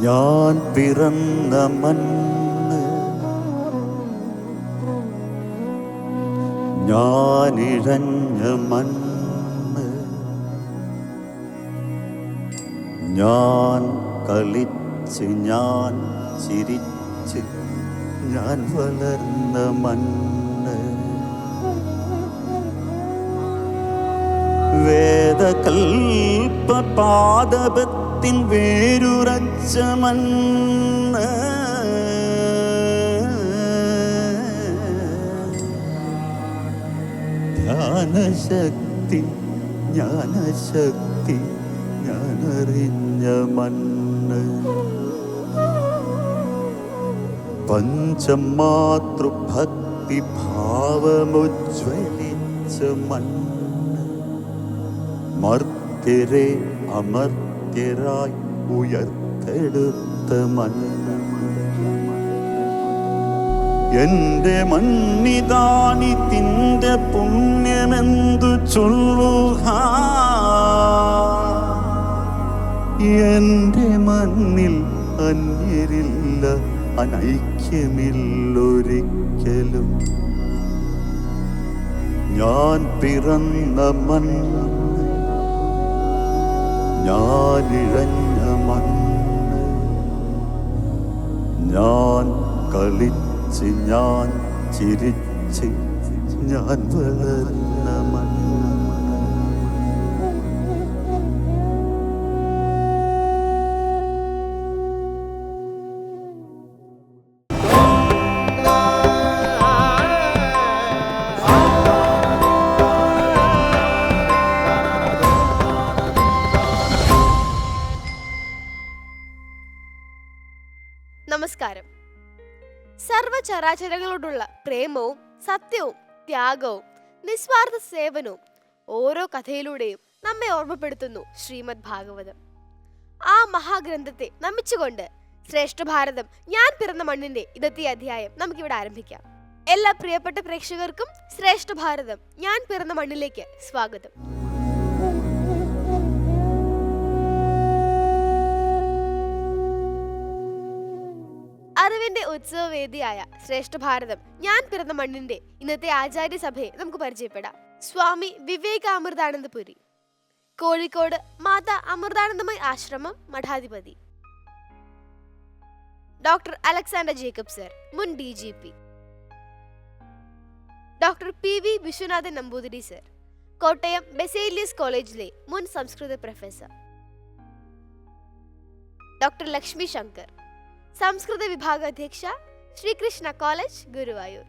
ഞാൻ പിറന്ന മണ്ണ്, ഞാനിഴഞ്ഞ മണ്ണ്, ഞാൻ കളിച്ച് ഞാൻ ചിരിച്ച് ഞാൻ വളർന്ന മണ്ണ്, വേദകൽപ്പപാദപത്തിൻ വേരുറച്ച മണ്ണ്, ധ്യാനശക്തി ജ്ഞാനശക്തി ഞാനറിഞ്ഞ മണ്ണ്, പഞ്ചമാതൃഭക്തി ഭാവമുജ്വലിച്ച മണ്ണ്, മർത്യരെ അമർത്യരായി ഉയർത്തെടുത്ത മണ്ണ്, എന്റെ മണ്ണിതാനിതിന്റെ പുണ്യമെന്തു ചൊല്ലുക, എന്റെ മണ്ണിൽ അന്യരില്ല അനൈക്യമില്ലൊരിക്കലും, ഞാൻ പിറന്ന മണ്ണ്, ഞാനിഴഞ്ഞ മണ്ണ്, ഞാൻ കളിച്ച് ഞാൻ ചിരിച്ച് ഞാൻ വളർന്ന മണ്ണ്. നമസ്കാരം. സർവചരാചരങ്ങളോടുള്ള പ്രേമവും സത്യവും ത്യാഗവും നിസ്വാർത്ഥ സേവനവും ഓരോ കഥയിലൂടെയും നമ്മെ ഓർമ്മപ്പെടുത്തുന്നു ശ്രീമദ് ഭാഗവതം. ആ മഹാഗ്രന്ഥത്തെ നമിച്ചുകൊണ്ട് ശ്രേഷ്ഠ ഭാരതം ഞാൻ പിറന്ന മണ്ണിന്റെ ഇന്നത്തെ അധ്യായം നമുക്കിവിടെ ആരംഭിക്കാം. എല്ലാ പ്രിയപ്പെട്ട പ്രേക്ഷകർക്കും ശ്രേഷ്ഠ ഭാരതം ഞാൻ പിറന്ന മണ്ണിലേക്ക് സ്വാഗതം. അറിവിന്റെ ഉത്സവവേദിയായ ശ്രേഷ്ഠ ഭാരതം ഞാൻ പിറന്ന മണ്ണിന്റെ ഇന്നത്തെ ആചാര്യസഭയെ നമുക്ക് പരിചയപ്പെടാം. സ്വാമി വിവേകാമൃതാനന്ദപുരി, കോഴിക്കോട് മാതാ അമൃതാനന്ദമയി ആശ്രമം മഠാധിപതി. ഡോക്ടർ അലക്സാണ്ടർ ജേക്കബ് സർ, മുൻ DGP. Doctor PV Viswanathan Namboothiri sir, Kottayam Baselios കോളേജിലെ മുൻ സംസ്കൃത പ്രൊഫസർ. ഡോക്ടർ ലക്ഷ്മി ശങ്കർ, സംസ്കൃത വിഭാഗ അധ്യക്ഷ, ശ്രീകൃഷ്ണ കോളേജ്, ഗുരുവായൂർ.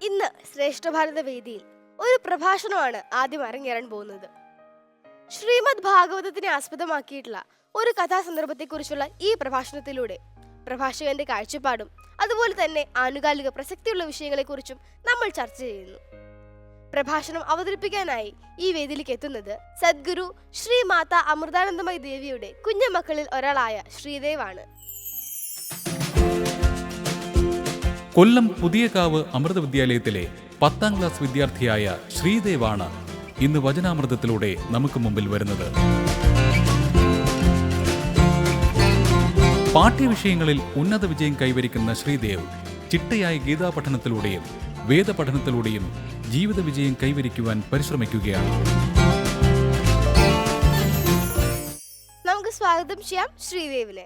ഇന്ന് ശ്രേഷ്ഠ ഭാരത വേദിയിൽ ഒരു പ്രഭാഷണമാണ് ആദ്യം അരങ്ങേറാൻ പോകുന്നത്. ശ്രീമദ് ഭാഗവതത്തിനെ ആസ്പദമാക്കിയിട്ടുള്ള ഒരു കഥാസന്ദർഭത്തെക്കുറിച്ചുള്ള ഈ പ്രഭാഷണത്തിലൂടെ പ്രഭാഷകന്റെ കാഴ്ചപ്പാടും അതുപോലെ തന്നെ ആനുകാലിക പ്രസക്തിയുള്ള വിഷയങ്ങളെക്കുറിച്ചും നമ്മൾ ചർച്ച ചെയ്യുന്നു. പ്രഭാഷണം അവതരിപ്പിക്കാനായി ഈ വേദിയിലേക്ക് എത്തുന്നത് സദ്ഗുരു ശ്രീ മാതാ അമൃതാനന്ദമയി ദേവിയുടെ കുഞ്ഞുമക്കളിൽ ഒരാളായ ശ്രീദേവാണ്. കൊല്ലം പുതിയകാവ് അമൃത വിദ്യാലയത്തിലെ 10ാം ക്ലാസ് വിദ്യാർത്ഥിയായ ശ്രീദേവാണ് ഇന്ന് വചനാമൃതത്തിലൂടെ നമുക്ക് മുമ്പിൽ വരുന്നത്. പാഠ്യവിഷയങ്ങളിൽ ഉന്നത വിജയം കൈവരിക്കുന്ന ശ്രീദേവ് ചിട്ടയായ ഗീതാപഠനത്തിലൂടെയും വേദപഠനത്തിലൂടെയും ജീവിത വിജയം കൈവരിക്കുവാൻ പരിശ്രമിക്കുകയാണ്. നമുക്ക് സ്വാഗതം ചെയ്യാം ശ്രീദേവിനെ.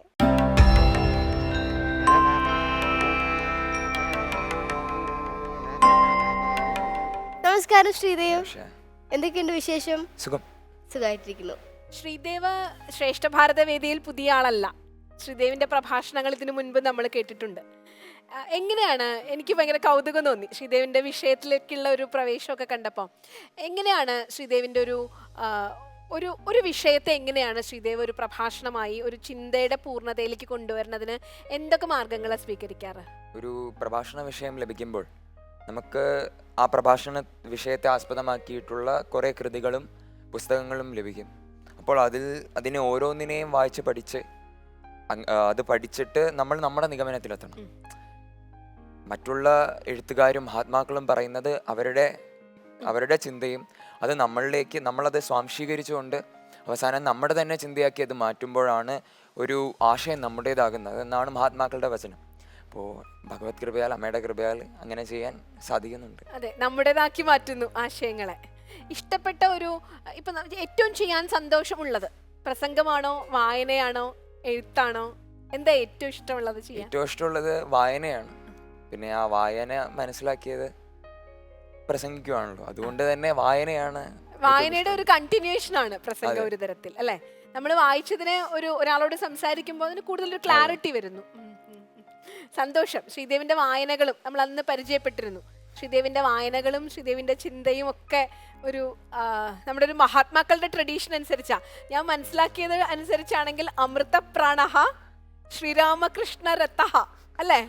നമസ്കാരം ശ്രീദേവ്, എന്തൊക്കെയുണ്ട് വിശേഷം? സുഖമായിട്ടിരിക്കുന്നു. ശ്രീദേവ് ശ്രേഷ്ഠ ഭാരത വേദിയിൽ പുതിയ ആളല്ല. ശ്രീദേവിന്റെ പ്രഭാഷണങ്ങൾ ഇതിനു മുൻപ് നമ്മൾ കേട്ടിട്ടുണ്ട്. എങ്ങനെയാണ്, എനിക്ക് ഭയങ്കര കൗതുകം തോന്നി ശ്രീദേവിന്റെ വിഷയത്തിലേക്കുള്ള ഒരു പ്രവേശമൊക്കെ കണ്ടപ്പോൾ. എങ്ങനെയാണ് ശ്രീദേവിന്റെ ഒരു വിഷയത്തെ എങ്ങനെയാണ് ശ്രീദേവ് ഒരു പ്രഭാഷണമായി ഒരു ചിന്തയുടെ പൂർണ്ണതയിലേക്ക് കൊണ്ടുവരുന്നതിന് എന്തൊക്കെ മാർഗങ്ങളാണ് സ്വീകരിക്കാറ്? ഒരു പ്രഭാഷണ വിഷയം ലഭിക്കുമ്പോൾ നമുക്ക് ആ പ്രഭാഷണ വിഷയത്തെ ആസ്പദമാക്കിയിട്ടുള്ള കുറേ കൃതികളും പുസ്തകങ്ങളും ലഭിക്കും. അപ്പോൾ അതിനെ ഓരോന്നിനെയും വായിച്ച് പഠിച്ച് അത് പഠിച്ചിട്ട് നമ്മൾ നമ്മുടെ നിഗമനത്തിലെത്തണം. മറ്റുള്ള എഴുത്തുകാരും മഹാത്മാക്കളും പറയുന്നത് അവരുടെ ചിന്തയും അത് നമ്മളത് സ്വാംശീകരിച്ചുകൊണ്ട് അവസാനം നമ്മുടെ തന്നെ ചിന്തയാക്കി അത് മാറ്റുമ്പോഴാണ് ഒരു ആശയം നമ്മുടേതാകുന്നത് എന്നാണ് മഹാത്മാക്കളുടെ വചനം. അപ്പോൾ ഭഗവത് കൃപയാൽ, അമ്മയുടെ കൃപയാൽ അങ്ങനെ ചെയ്യാൻ സാധിക്കുന്നുണ്ട്. അതെ, നമ്മുടേതാക്കി മാറ്റുന്നു ആശയങ്ങളെ. ഇഷ്ടപ്പെട്ട ഒരു ഇപ്പൊ ഏറ്റവും ചെയ്യാൻ സന്തോഷമുള്ളത് പ്രസംഗമാണോ, വായനയാണോ, എഴുത്താണോ? എന്താ ഏറ്റവും ഇഷ്ടമുള്ളത് ചെയ്യാൻ? ഏറ്റവും ഇഷ്ടമുള്ളത് വായനയാണ്. പിന്നെ ആ വായന മനസ്സിലാക്കിയത് പ്രസംഗിക്കുവാണല്ലോ, അതുകൊണ്ട് തന്നെ വായനയാണ്. വായനയുടെ ഒരു കണ്ടിന്യൂഷൻ ആണ് പ്രസംഗം ഒരു തരത്തിൽ, അല്ലെ? നമ്മൾ വായിച്ചതിനെ ഒരാളോട് സംസാരിക്കുമ്പോൾ അതിന് കൂടുതൽ ഒരു ക്ലാരിറ്റി വരുന്നു. സന്തോഷം. ശ്രീദേവിന്റെ വായനകളും നമ്മൾ അന്ന് പരിചയപ്പെട്ടിരുന്നു. ശ്രീദേവിന്റെ വായനകളും ശ്രീദേവിന്റെ ചിന്തയും ഒക്കെ ഒരു നമ്മുടെ ഒരു മഹാത്മാക്കളുടെ ട്രഡീഷൻ അനുസരിച്ചാ ഞാൻ മനസ്സിലാക്കിയത് അനുസരിച്ചാണെങ്കിൽ അമൃതപ്രാണഹ ശ്രീരാമകൃഷ്ണ രഥഃ, അല്ലേ?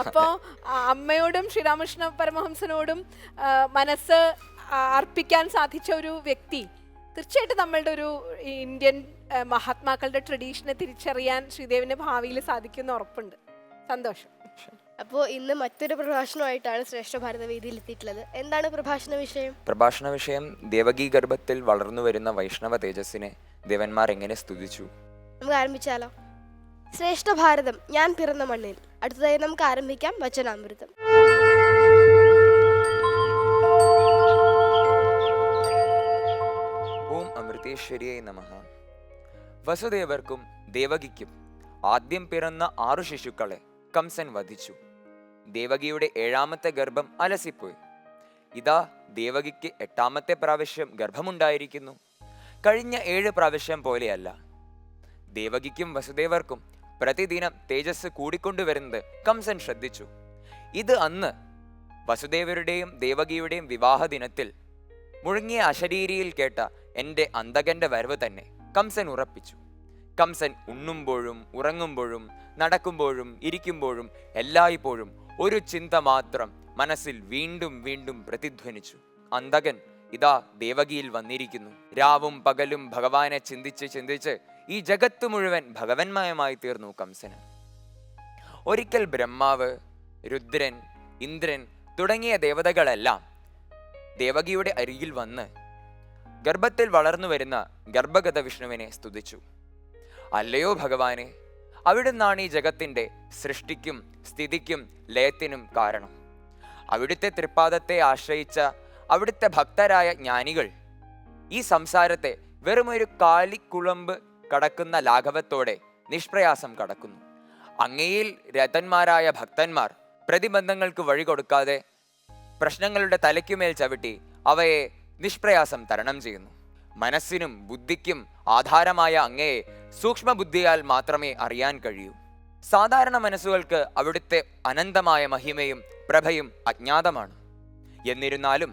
അപ്പോ അമ്മയോടും ശ്രീരാമകൃഷ്ണ പരമഹംസനോടും മനസ്സ് അർപ്പിക്കാൻ സാധിച്ച ഒരു വ്യക്തി തീർച്ചയായിട്ടും നമ്മളുടെ ഒരു ഇന്ത്യൻ മഹാത്മാക്കളുടെ ട്രഡീഷനെ തിരിച്ചറിയാൻ ശ്രീദേവിന്റെ ഭാവിയിൽ സാധിക്കുന്ന ഉറപ്പുണ്ട്. സന്തോഷം. അപ്പോൾ ഇന്ന് മറ്റൊരു പ്രഭാഷണമായിട്ടാണ് ശ്രേഷ്ഠ ഭാരത വേദിയിൽ എത്തിയിട്ടുള്ളത്. എന്താണ് പ്രഭാഷണ വിഷയം? പ്രഭാഷണ വിഷയം ദേവകീ ഗർഭത്തിൽ വളർന്നു വരുന്ന വൈഷ്ണവ തേജസ്സിനെ ദേവന്മാർ എങ്ങനെ സ്തുതിച്ചു. നമുക്ക് ആരംഭിച്ചാലോ? ശ്രേഷ്ഠ ഭാരതം, ഞാൻ പിറന്ന മണ്ണിൽ. അടുത്തതായി നമുക്ക് ആരംഭിക്കാം വചനാമൃതം. ഓം അമൃതേശ്വരിയെ നമഃ. വസുദേവർക്കും ദേവകിക്കും ആദ്യം പിറന്ന 6 ശിശുക്കളെ കംസൻ വധിച്ചു. ദേവകിയുടെ 7ാമത്തെ ഗർഭം അലസിപ്പോയി. ഇതാ ദേവകിക്ക് 8ാമത്തെ പ്രാവശ്യം ഗർഭമുണ്ടായിരിക്കുന്നു. കഴിഞ്ഞ 7 പ്രാവശ്യം പോലെയല്ല. ദേവകിക്കും വസുദേവർക്കും പ്രതിദിനം തേജസ് കൂടിക്കൊണ്ടുവരുന്നത് കംസൻ ശ്രദ്ധിച്ചു. ഇത് അന്ന് വസുദേവരുടെയും ദേവകിയുടെയും വിവാഹ ദിനത്തിൽ മുഴങ്ങിയ അശരീരിയിൽ കേട്ട എൻ്റെ അന്തകന്റെ വരവ് തന്നെ കംസൻ ഉറപ്പിച്ചു. കംസൻ ഉണ്ണുമ്പോഴും ഉറങ്ങുമ്പോഴും നടക്കുമ്പോഴും ഇരിക്കുമ്പോഴും എല്ലായ്പ്പോഴും ഒരു ചിന്ത മാത്രം മനസ്സിൽ വീണ്ടും വീണ്ടും പ്രതിധ്വനിച്ചു. അന്തകൻ ഇതാ ദേവകിയിൽ വന്നിരിക്കുന്നു. രാവും പകലും ഭഗവാനെ ചിന്തിച്ച് ചിന്തിച്ച് ഈ ജഗത്ത് മുഴുവൻ ഭഗവന്മയമായി തീർന്നു കംസന്. ഒരിക്കൽ ബ്രഹ്മാവ്, രുദ്രൻ, ഇന്ദ്രൻ തുടങ്ങിയ ദേവതകളെല്ലാം ദേവകിയുടെ അരികിൽ വന്ന് ഗർഭത്തിൽ വളർന്നു വരുന്ന ഗർഭഗത വിഷ്ണുവിനെ സ്തുതിച്ചു. അല്ലയോ ഭഗവാനെ, അവിടുന്നാണ് ഈ ജഗത്തിന്റെ സൃഷ്ടിക്കും സ്ഥിതിക്കും ലയത്തിനും കാരണം. അവിടുത്തെ തൃപ്പാദത്തെ ആശ്രയിച്ച അവിടുത്തെ ഭക്തരായ ജ്ഞാനികൾ ഈ സംസാരത്തെ വെറുമൊരു കാലിക്കുളമ്പ് കടക്കുന്ന ലാഘവത്തോടെ നിഷ്പ്രയാസം കടക്കുന്നു. അങ്ങയിൽ രഥന്മാരായ ഭക്തന്മാർ പ്രതിബന്ധങ്ങൾക്ക് വഴി കൊടുക്കാതെ പ്രശ്നങ്ങളുടെ തലയ്ക്കുമേൽ ചവിട്ടി അവയെ നിഷ്പ്രയാസം തരണം ചെയ്യുന്നു. മനസ്സിനും ബുദ്ധിക്കും ആധാരമായ അങ്ങയെ സൂക്ഷ്മബുദ്ധിയാൽ മാത്രമേ അറിയാൻ കഴിയൂ. സാധാരണ മനസ്സുകൾക്ക് അവിടുത്തെ അനന്തമായ മഹിമയും പ്രഭയും അജ്ഞാതമാണ്. എന്നിരുന്നാലും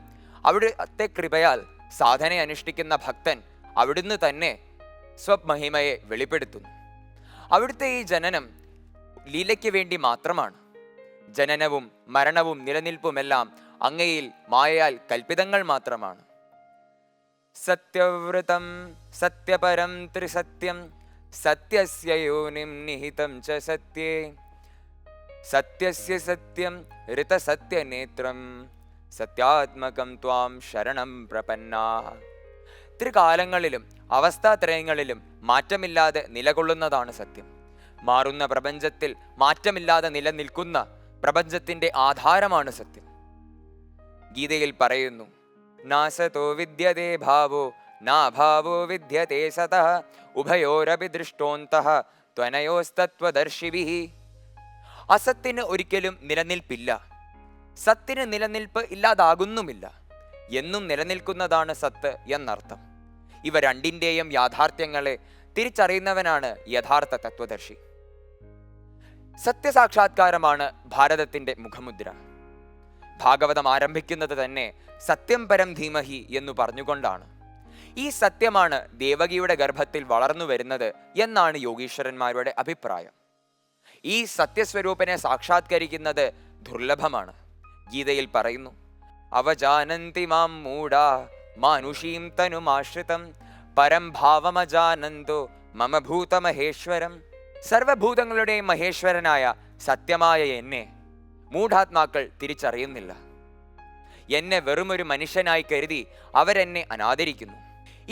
അവിടുത്തെ കൃപയാൽ സാധന അനുഷ്ഠിക്കുന്ന ഭക്തൻ അവിടുന്ന് തന്നെ സ്വമഹിമയെ വെളിപ്പെടുത്തുന്നു. അവിടുത്തെ ഈ ജനനം ലീലയ്ക്ക് വേണ്ടി മാത്രമാണ്. ജനനവും മരണവും നിലനിൽപ്പുമെല്ലാം അങ്ങയിൽ മായയാൽ കൽപ്പിതങ്ങൾ മാത്രമാണ്. സത്യവ്രതം സത്യപരം ത്രിസത്യം സത്യസ്യ യോനിം നിഹിതം ച സത്യേ സത്യസ്യ സത്യം ഋതസത്യനേത്രം സത്യാത്മകം ത്വാം ശരണം പ്രപന്നാഃ. ത്രികാലങ്ങളിലും അവസ്ഥാത്രയങ്ങളിലും മാറ്റമില്ലാതെ നിലകൊള്ളുന്നതാണ് സത്യം. മാറുന്ന പ്രപഞ്ചത്തിൽ മാറ്റമില്ലാതെ നിലനിൽക്കുന്ന പ്രപഞ്ചത്തിന്റെ ആധാരമാണ് സത്യം. ഗീതയിൽ പറയുന്നു, നാസതോ വിദ്യതേ ഭാവോ നാഭാവോ വിദ്യതേ സതഃ ഉഭയോരപി ദൃഷ്ടോന്തഃ ത്വനയോസ്തത്വദർശിഭിഃ. അസത്തിന് ഒരിക്കലും നിലനിൽപ്പില്ല, സത്തിന് നിലനിൽപ്പ് ഇല്ലാതാകുന്നുമില്ല. എന്നും നിലനിൽക്കുന്നതാണ് സത്ത് എന്നർത്ഥം. ഇവ രണ്ടിൻ്റെയും യാഥാർത്ഥ്യങ്ങളെ തിരിച്ചറിയുന്നവനാണ് യഥാർത്ഥ തത്വദർശി. സത്യസാക്ഷാത്കാരമാണ് ഭാരതത്തിന്റെ മുഖമുദ്ര. ഭാഗവതം ആരംഭിക്കുന്നത് തന്നെ സത്യം പരം ധീമഹി എന്നു പറഞ്ഞുകൊണ്ടാണ്. ഈ സത്യമാണ് ദേവകിയുടെ ഗർഭത്തിൽ വളർന്നു വരുന്നത് എന്നാണ് യോഗീശ്വരന്മാരുടെ അഭിപ്രായം. ഈ സത്യസ്വരൂപനെ സാക്ഷാത്കരിക്കുന്നത് ദുർലഭമാണ്. ഗീതയിൽ പറയുന്നു, അവജാനന്തി മാം മൂഢാ മാനുഷീം തനുമാശ്രിതം പരം ഭാവമജാനന്തോ മമ ഭൂതമഹേശ്വരം. സർവഭൂതങ്ങളുടെയും മഹേശ്വരനായ സത്യമായ എന്നെ മൂഢാത്മാക്കൾ തിരിച്ചറിയുന്നില്ല. എന്നെ വെറുമൊരു മനുഷ്യനായി കരുതി അവരെന്നെ അനാദരിക്കുന്നു.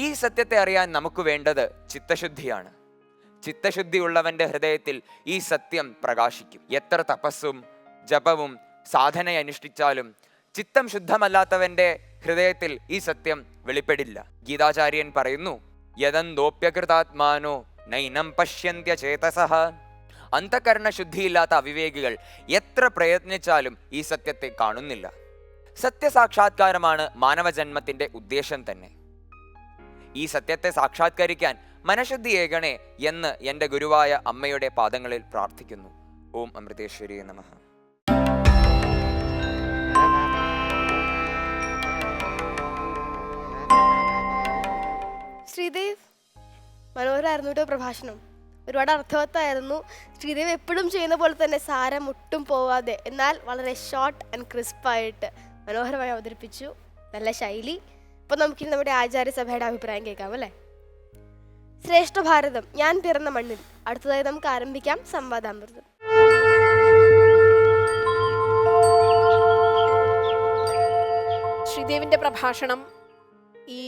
ഈ സത്യത്തെ അറിയാൻ നമുക്ക് വേണ്ടത് ചിത്തശുദ്ധിയാണ്. ചിത്തശുദ്ധിയുള്ളവന്റെ ഹൃദയത്തിൽ ഈ സത്യം പ്രകാശിക്കും. എത്ര തപസ്സും ജപവും സാധനയനുഷ്ഠിച്ചാലും ചിത്തം ശുദ്ധമല്ലാത്തവന്റെ ഹൃദയത്തിൽ ഈ സത്യം വെളിപ്പെടില്ല. ഗീതാചാര്യൻ പറയുന്നു, യദന്തോപ്യകൃതാത്മാനോ നൈനം പശ്യന്ത്യ ചേതസഃ. അന്ധകരണ ശുദ്ധിയില്ലാത്ത അവിവേകികൾ എത്ര പ്രയത്നിച്ചാലും ഈ സത്യത്തെ കാണുന്നില്ല. സത്യസാക്ഷാത്കാരമാണ് മാനവജന്മത്തിന്റെ ഉദ്ദേശം തന്നെ. ഈ സത്യത്തെ സാക്ഷാത്കരിക്കാൻ മനഃശുദ്ധിയേകണേ എന്ന് എൻ്റെ ഗുരുവായ അമ്മയുടെ പാദങ്ങളിൽ പ്രാർത്ഥിക്കുന്നു. ഓം അമൃതേശ്വരി നമഃ. ശ്രീദേവ്, മനോഹരമായിരുന്നു കേട്ടോ പ്രഭാഷണം. ഒരുപാട് അർത്ഥവത്തായിരുന്നു. ശ്രീദേവ് എപ്പോഴും ചെയ്യുന്ന പോലെ തന്നെ സാരം ഒട്ടും പോവാതെ എന്നാൽ വളരെ ഷോർട്ട് ആൻഡ് ക്രിസ്പായിട്ട് മനോഹരമായി അവതരിപ്പിച്ചു. നല്ല ശൈലി. അപ്പോൾ നമുക്കിനി നമ്മുടെ ആചാര്യസഭയുടെ അഭിപ്രായം കേൾക്കാം അല്ലേ? ശ്രേഷ്ഠ ഭാരതം, ഞാൻ പിറന്ന മണ്ണിൽ. അടുത്തതായി നമുക്ക് ആരംഭിക്കാം സംവാദാമൃതം. ശ്രീദേവിന്റെ പ്രഭാഷണം ഈ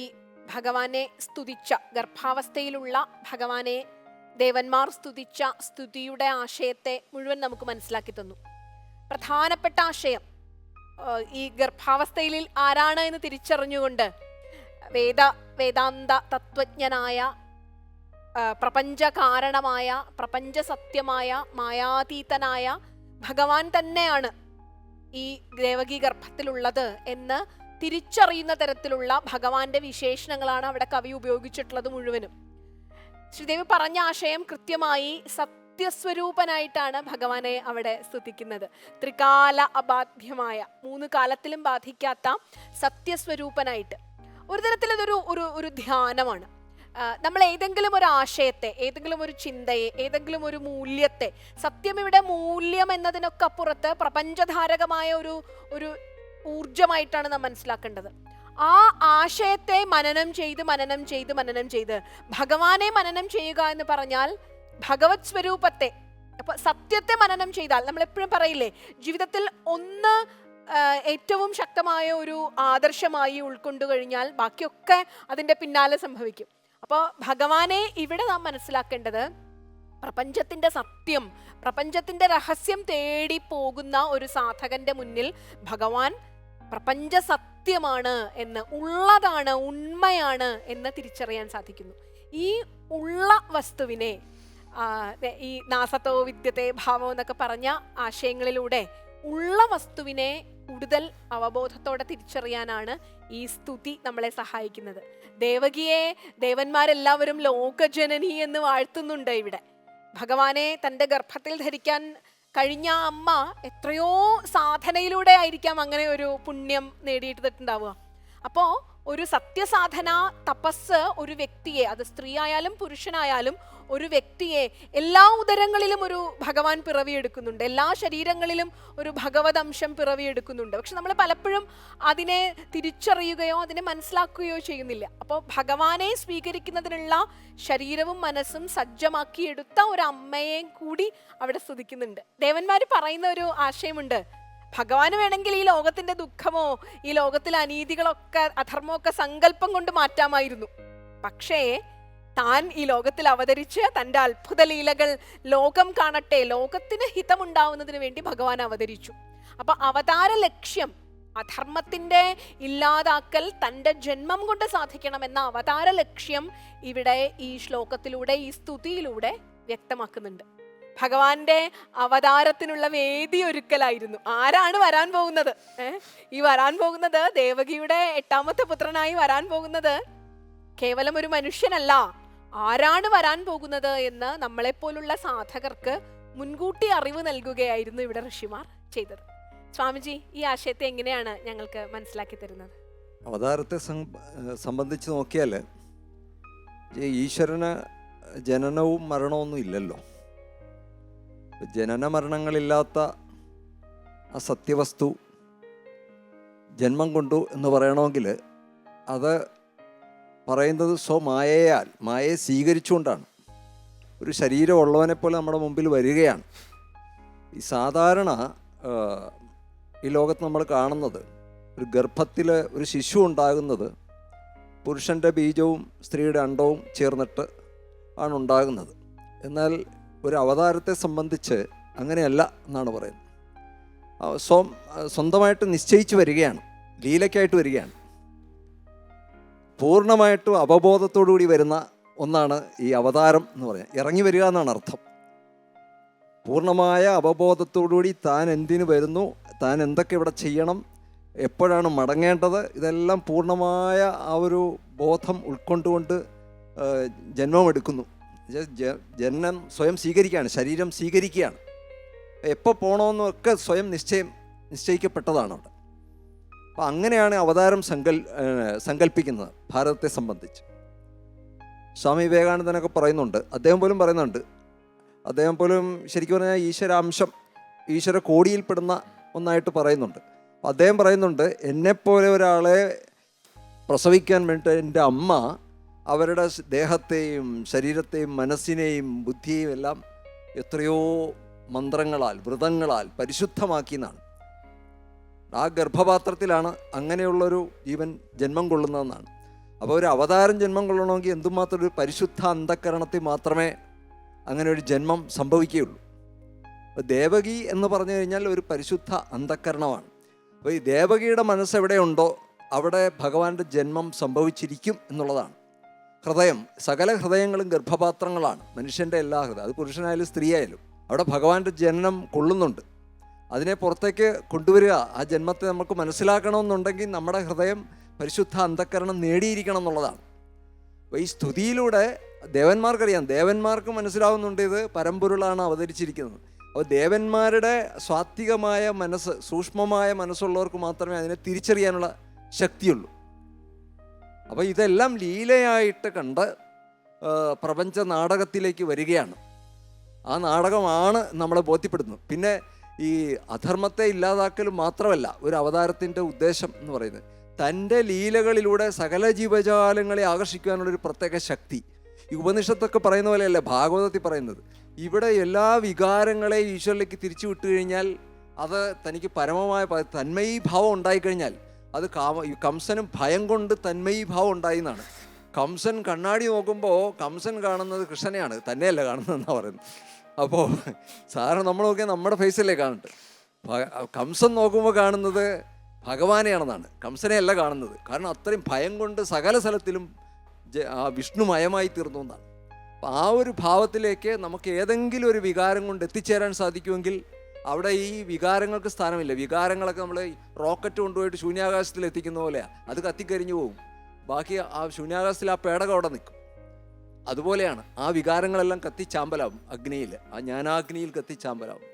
ഭഗവാനെ സ്തുതിച്ച, ഗർഭാവസ്ഥയിലുള്ള ഭഗവാനെ ദേവന്മാർ സ്തുതിച്ച സ്തുതിയുടെ ആശയത്തെ മുഴുവൻ നമുക്ക് മനസ്സിലാക്കി തന്നു. പ്രധാനപ്പെട്ട ആശയം ഈ ഗർഭാവസ്ഥയിൽ ആരാണ് എന്ന് തിരിച്ചറിഞ്ഞുകൊണ്ട് വേദാന്ത തത്വജ്ഞനായ, പ്രപഞ്ചകാരണമായ, പ്രപഞ്ചസത്യമായ, മായാതീതനായ ഭഗവാൻ തന്നെയാണ് ഈ ദേവകി ഗർഭത്തിലുള്ളത് എന്ന് തിരിച്ചറിയുന്ന തരത്തിലുള്ള ഭഗവാന്റെ വിശേഷണങ്ങളാണ് അവിടെ കവി ഉപയോഗിച്ചിട്ടുള്ളത് മുഴുവനും. ശ്രീദേവി പറഞ്ഞ ആശയം കൃത്യമായി സത്യസ്വരൂപനായിട്ടാണ് ഭഗവാനെ അവിടെ സ്തുതിക്കുന്നത്. ത്രികാല അബാധ്യമായ, 3 കാലത്തിലും ബാധിക്കാത്ത സത്യസ്വരൂപനായിട്ട്. ഒരു തരത്തിൽ ഇതൊരു ഒരു ധ്യാനമാണ്. നമ്മൾ ഏതെങ്കിലും ഒരു ആശയത്തെ, ഏതെങ്കിലും ഒരു ചിന്തയെ, ഏതെങ്കിലും ഒരു മൂല്യത്തെ, സത്യം ഇവിടെ മൂല്യം എന്നതിനൊക്കെ അപ്പുറത്ത് പ്രപഞ്ചധാരകമായ ഒരു ഊർജമായിട്ടാണ് നാം മനസ്സിലാക്കേണ്ടത്. ആ ആശയത്തെ മനനം ചെയ്ത് ഭഗവാനെ മനനം ചെയ്യുക എന്ന് പറഞ്ഞാൽ ഭഗവത് സ്വരൂപത്തെ, അപ്പൊ സത്യത്തെ മനനം ചെയ്താൽ, നമ്മൾ എപ്പോഴും പറയില്ലേ, ജീവിതത്തിൽ ഒന്ന് ഏറ്റവും ശക്തമായ ഒരു ആദർശമായി ഉൾക്കൊണ്ടു കഴിഞ്ഞാൽ ബാക്കിയൊക്കെ അതിൻ്റെ പിന്നാലെ സംഭവിക്കും. അപ്പോൾ ഭഗവാനെ ഇവിടെ നാം മനസ്സിലാക്കേണ്ടത് പ്രപഞ്ചത്തിന്റെ സത്യം, പ്രപഞ്ചത്തിന്റെ രഹസ്യം തേടി പോകുന്ന ഒരു സാധകന്റെ മുന്നിൽ ഭഗവാൻ പ്രപഞ്ച സത്യമാണ് എന്ന്, ഉള്ളതാണ്, ഉണ്മയാണ് എന്ന് തിരിച്ചറിയാൻ സാധിക്കുന്നു. ഈ ഉള്ള വസ്തുവിനെ, ഈ നാസത്തോ വിദ്യത്തെ ഭാവം എന്നൊക്കെ പറഞ്ഞ ആശയങ്ങളിലൂടെ ഉള്ള വസ്തുവിനെ കൂടുതൽ അവബോധത്തോടെ തിരിച്ചറിയാനാണ് ഈ സ്തുതി നമ്മളെ സഹായിക്കുന്നത്. ദേവകിയെ ദേവന്മാരെല്ലാവരും ലോകജനനി എന്ന് വാഴ്ത്തുന്നുണ്ട് ഇവിടെ. ഭഗവാനെ തൻ്റെ ഗർഭത്തിൽ ധരിക്കാൻ കഴിഞ്ഞ അമ്മ എത്രയോ സാധനയിലൂടെ ആയിരിക്കാം അങ്ങനെ ഒരു പുണ്യം നേടിയിട്ടുണ്ടാവുക. അപ്പോൾ ഒരു സത്യസാധന, തപസ് ഒരു വ്യക്തിയെ, അത് സ്ത്രീ ആയാലും പുരുഷനായാലും ഒരു വ്യക്തിയെ എല്ലാ ഉദരങ്ങളിലും ഒരു ഭഗവാൻ പിറവിയെടുക്കുന്നുണ്ട്, എല്ലാ ശരീരങ്ങളിലും ഒരു ഭഗവത് അംശം പിറവിയെടുക്കുന്നുണ്ട്. പക്ഷെ നമ്മൾ പലപ്പോഴും അതിനെ തിരിച്ചറിയുകയോ അതിനെ മനസ്സിലാക്കുകയോ ചെയ്യുന്നില്ല. അപ്പോൾ ഭഗവാനെ സ്വീകരിക്കുന്നതിനുള്ള ശരീരവും മനസ്സും സജ്ജമാക്കിയെടുത്ത ഒരു അമ്മയെ കൂടി അവിടെ സ്തുതിക്കുന്നുണ്ട്. ദേവന്മാർ പറയുന്ന ഒരു ആശയമുണ്ട്, ഭഗവാന് വേണമെങ്കിൽ ഈ ലോകത്തിന്റെ ദുഃഖമോ ഈ ലോകത്തിലെ അനീതികളൊക്കെ, അധർമ്മമൊക്കെ സങ്കല്പം കൊണ്ട് മാറ്റാമായിരുന്നു. പക്ഷേ താൻ ഈ ലോകത്തിൽ അവതരിച്ച് തൻ്റെ അത്ഭുത ലീലകൾ ലോകം കാണട്ടെ, ലോകത്തിന് ഹിതമുണ്ടാവുന്നതിന് വേണ്ടി ഭഗവാൻ അവതരിച്ചു. അപ്പൊ അവതാര ലക്ഷ്യം അധർമ്മത്തിന്റെ ഇല്ലാതാക്കൽ തൻ്റെ ജന്മം കൊണ്ട് സാധിക്കണമെന്ന അവതാര ലക്ഷ്യം ഇവിടെ ഈ ശ്ലോകത്തിലൂടെ, ഈ സ്തുതിയിലൂടെ വ്യക്തമാക്കുന്നുണ്ട്. ഭഗവാന്റെ അവതാരത്തിനുള്ള വേദി ഒരുക്കലായിരുന്നു. ആരാണ് വരാൻ പോകുന്നത്? ഈ വരാൻ പോകുന്നത്, ദേവകിയുടെ 8ാമത്തെ പുത്രനായി വരാൻ പോകുന്നത് കേവലം ഒരു മനുഷ്യനല്ല, ആരാണ് വരാൻ പോകുന്നത് എന്ന് നമ്മളെപ്പോലുള്ള സാധകർക്ക് മുൻകൂട്ടി അറിവ് നൽകുകയായിരുന്നു ഇവിടെ ഋഷിമാർ ചെയ്തത്. സ്വാമിജി, ഈ ആശയത്തെ എങ്ങനെയാണ് ഞങ്ങൾക്ക് മനസ്സിലാക്കി തരുന്നത്? അവതാരത്തെ സംബന്ധിച്ച് നോക്കിയാൽ ഈശ്വരന് ജനനവും മരണമൊന്നും ഇല്ലല്ലോ. ജനന മരണങ്ങളില്ലാത്ത ആ സത്യവസ്തു ജന്മം കൊണ്ടു എന്ന് പറയണമെങ്കിൽ അത് പറയുന്നത് സ്വമായയാൽ, മായയെ സ്വീകരിച്ചുകൊണ്ടാണ്. ഒരു ശരീരമുള്ളവനെ പോലെ നമ്മുടെ മുമ്പിൽ വരികയാണ്. ഈ സാധാരണ ഈ ലോകത്ത് നമ്മൾ കാണുന്നത്, ഒരു ഗർഭത്തിൽ ഒരു ശിശു ഉണ്ടാകുന്നത് പുരുഷൻ്റെ ബീജവും സ്ത്രീയുടെ അണ്ടവും ചേർന്നിട്ട് ആണ് ഉണ്ടാകുന്നത്. എന്നാൽ ഒരു അവതാരത്തെ സംബന്ധിച്ച് അങ്ങനെയല്ല എന്നാണ് പറയുന്നത്. സ്വന്തമായിട്ട് നിശ്ചയിച്ച് വരികയാണ്, ലീലയ്ക്കായിട്ട് വരികയാണ്. പൂർണ്ണമായിട്ടും അവബോധത്തോടുകൂടി വരുന്ന ഒന്നാണ് ഈ അവതാരം എന്ന് പറയുന്നത്. ഇറങ്ങി വരിക എന്നാണ് അർത്ഥം. പൂർണ്ണമായ അവബോധത്തോടുകൂടി താൻ എന്തിനു വരുന്നു, താൻ എന്തൊക്കെ ഇവിടെ ചെയ്യണം, എപ്പോഴാണ് മടങ്ങേണ്ടത്, ഇതെല്ലാം പൂർണ്ണമായ ആ ഒരു ബോധം ഉൾക്കൊണ്ടുകൊണ്ട് ജന്മമെടുക്കുന്നു. ജനനം സ്വയം സ്വീകരിക്കുകയാണ്, ശരീരം സ്വീകരിക്കുകയാണ്. എപ്പോൾ പോകണമെന്നൊക്കെ സ്വയം നിശ്ചയിക്കപ്പെട്ടതാണ് അവിടെ. അപ്പം അങ്ങനെയാണ് അവതാരം സങ്കല്പിക്കുന്നത് ഭാരതത്തെ സംബന്ധിച്ച്. സ്വാമി വിവേകാനന്ദനൊക്കെ പറയുന്നുണ്ട്, അദ്ദേഹം പോലും ശരിക്കും പറഞ്ഞാൽ ഈശ്വരാംശം, ഈശ്വര കോടിയിൽപ്പെടുന്ന ഒന്നായിട്ട് പറയുന്നുണ്ട്. അപ്പം അദ്ദേഹം പറയുന്നുണ്ട്, എന്നെപ്പോലെ ഒരാളെ പ്രസവിക്കാൻ വേണ്ടിയിട്ട് എൻ്റെ അമ്മ അവരുടെ ദേഹത്തെയും ശരീരത്തെയും മനസ്സിനെയും ബുദ്ധിയെയും എല്ലാം എത്രയോ മന്ത്രങ്ങളാൽ വ്രതങ്ങളാൽ പരിശുദ്ധമാക്കി എന്നാണ്. ആ ഗർഭപാത്രത്തിലാണ് അങ്ങനെയുള്ളൊരു ജീവൻ ജന്മം കൊള്ളുന്നതെന്നാണ്. അപ്പോൾ ഒരു അവതാരം ജന്മം കൊള്ളണമെങ്കിൽ എന്തുമാത്രം ഒരു പരിശുദ്ധ അന്ധക്കരണത്തിൽ മാത്രമേ അങ്ങനെ ഒരു ജന്മം സംഭവിക്കുകയുള്ളൂ. അപ്പോൾ ദേവകി എന്ന് പറഞ്ഞു കഴിഞ്ഞാൽ ഒരു പരിശുദ്ധ അന്ധക്കരണമാണ്. അപ്പോൾ ഈ ദേവകിയുടെ മനസ്സെവിടെയുണ്ടോ അവിടെ ഭഗവാന്റെ ജന്മം സംഭവിച്ചിരിക്കും എന്നുള്ളതാണ്. ഹൃദയം, സകല ഹൃദയങ്ങളും ഗർഭപാത്രങ്ങളാണ്, മനുഷ്യൻ്റെ എല്ലാ ഹൃദയം, അത് പുരുഷനായാലും സ്ത്രീയായാലും. അവിടെ ഭഗവാന്റെ ജനനം കൊള്ളുന്നുണ്ട്. അതിനെ പുറത്തേക്ക് കൊണ്ടുവരിക, ആ ജന്മത്തെ നമുക്ക് മനസ്സിലാക്കണമെന്നുണ്ടെങ്കിൽ നമ്മുടെ ഹൃദയം പരിശുദ്ധ അന്ധക്കരണം നേടിയിരിക്കണം എന്നുള്ളതാണ്. അപ്പോൾ ഈ സ്തുതിയിലൂടെ ദേവന്മാർക്കറിയാം, ദേവന്മാർക്ക് മനസ്സിലാവുന്നുണ്ട് ഇത് പരമ്പൊരുളാണ് അവതരിച്ചിരിക്കുന്നത്. അപ്പോൾ ദേവന്മാരുടെ സ്വാത്വികമായ മനസ്സ്, സൂക്ഷ്മമായ മനസ്സുള്ളവർക്ക് മാത്രമേ അതിനെ തിരിച്ചറിയാനുള്ള ശക്തിയുള്ളൂ. അപ്പോൾ ഇതെല്ലാം ലീലയായിട്ട് കണ്ട് പ്രപഞ്ച നാടകത്തിലേക്ക് വരികയാണ്. ആ നാടകമാണ് നമ്മളെ ബോധ്യപ്പെടുന്നത്. പിന്നെ ഈ അധർമ്മത്തെ ഇല്ലാതാക്കൽ മാത്രമല്ല ഒരു അവതാരത്തിൻ്റെ ഉദ്ദേശം എന്ന് പറയുന്നത്, തൻ്റെ ലീലകളിലൂടെ സകല ജീവജാലങ്ങളെ ആകർഷിക്കാനുള്ളൊരു പ്രത്യേക ശക്തി. ഈ ഉപനിഷത്തൊക്കെ പറയുന്ന പോലെയല്ല ഭാഗവതത്തിൽ പറയുന്നത്. ഇവിടെ എല്ലാ വികാരങ്ങളെയും ഈശ്വരനിലേക്ക് തിരിച്ചു വിട്ടു കഴിഞ്ഞാൽ അത് തനിക്ക് പരമമായ തന്മയീഭാവം ഉണ്ടായിക്കഴിഞ്ഞാൽ അത് കംസനും ഭയം കൊണ്ട് തന്മയീഭാവം ഉണ്ടായി എന്നാണ്. കംസൻ കണ്ണാടി നോക്കുമ്പോൾ കംസൻ കാണുന്നത് കൃഷ്ണനെയാണ്, തന്നെയല്ല കാണുന്നതെന്നാണ് പറയുന്നത്. അപ്പോൾ സാധാരണ നമ്മൾ നോക്കിയാൽ നമ്മുടെ ഫേസിലേ കാണുന്നുണ്ട്. കംസൻ നോക്കുമ്പോൾ കാണുന്നത് ഭഗവാനെയാണെന്നാണ്, കംസനെയല്ല കാണുന്നത്. കാരണം അത്രയും ഭയം കൊണ്ട് സകല സ്ഥലത്തിലും വിഷ്ണുമയമായി തീർന്നു എന്നാണ്. അപ്പം ആ ഒരു ഭാവത്തിലേക്ക് നമുക്ക് ഏതെങ്കിലും ഒരു വികാരം കൊണ്ട് എത്തിച്ചേരാൻ സാധിക്കുമെങ്കിൽ അവിടെ ഈ വികാരങ്ങൾക്ക് സ്ഥാനമില്ല. വികാരങ്ങളൊക്കെ നമ്മൾ റോക്കറ്റ് കൊണ്ടുപോയിട്ട് ശൂന്യാകാശത്തിൽ എത്തിക്കുന്ന പോലെയാണ്, അത് കത്തിക്കരിഞ്ഞു പോകും. ബാക്കി ആ ശൂന്യാകാശത്തിൽ ആ പേടകം അവിടെ നിൽക്കും. അതുപോലെയാണ് ആ വികാരങ്ങളെല്ലാം കത്തിച്ചാമ്പലാവും അഗ്നിയിൽ, ആ ജ്ഞാനാഗ്നിയിൽ കത്തിച്ചാമ്പലാവും.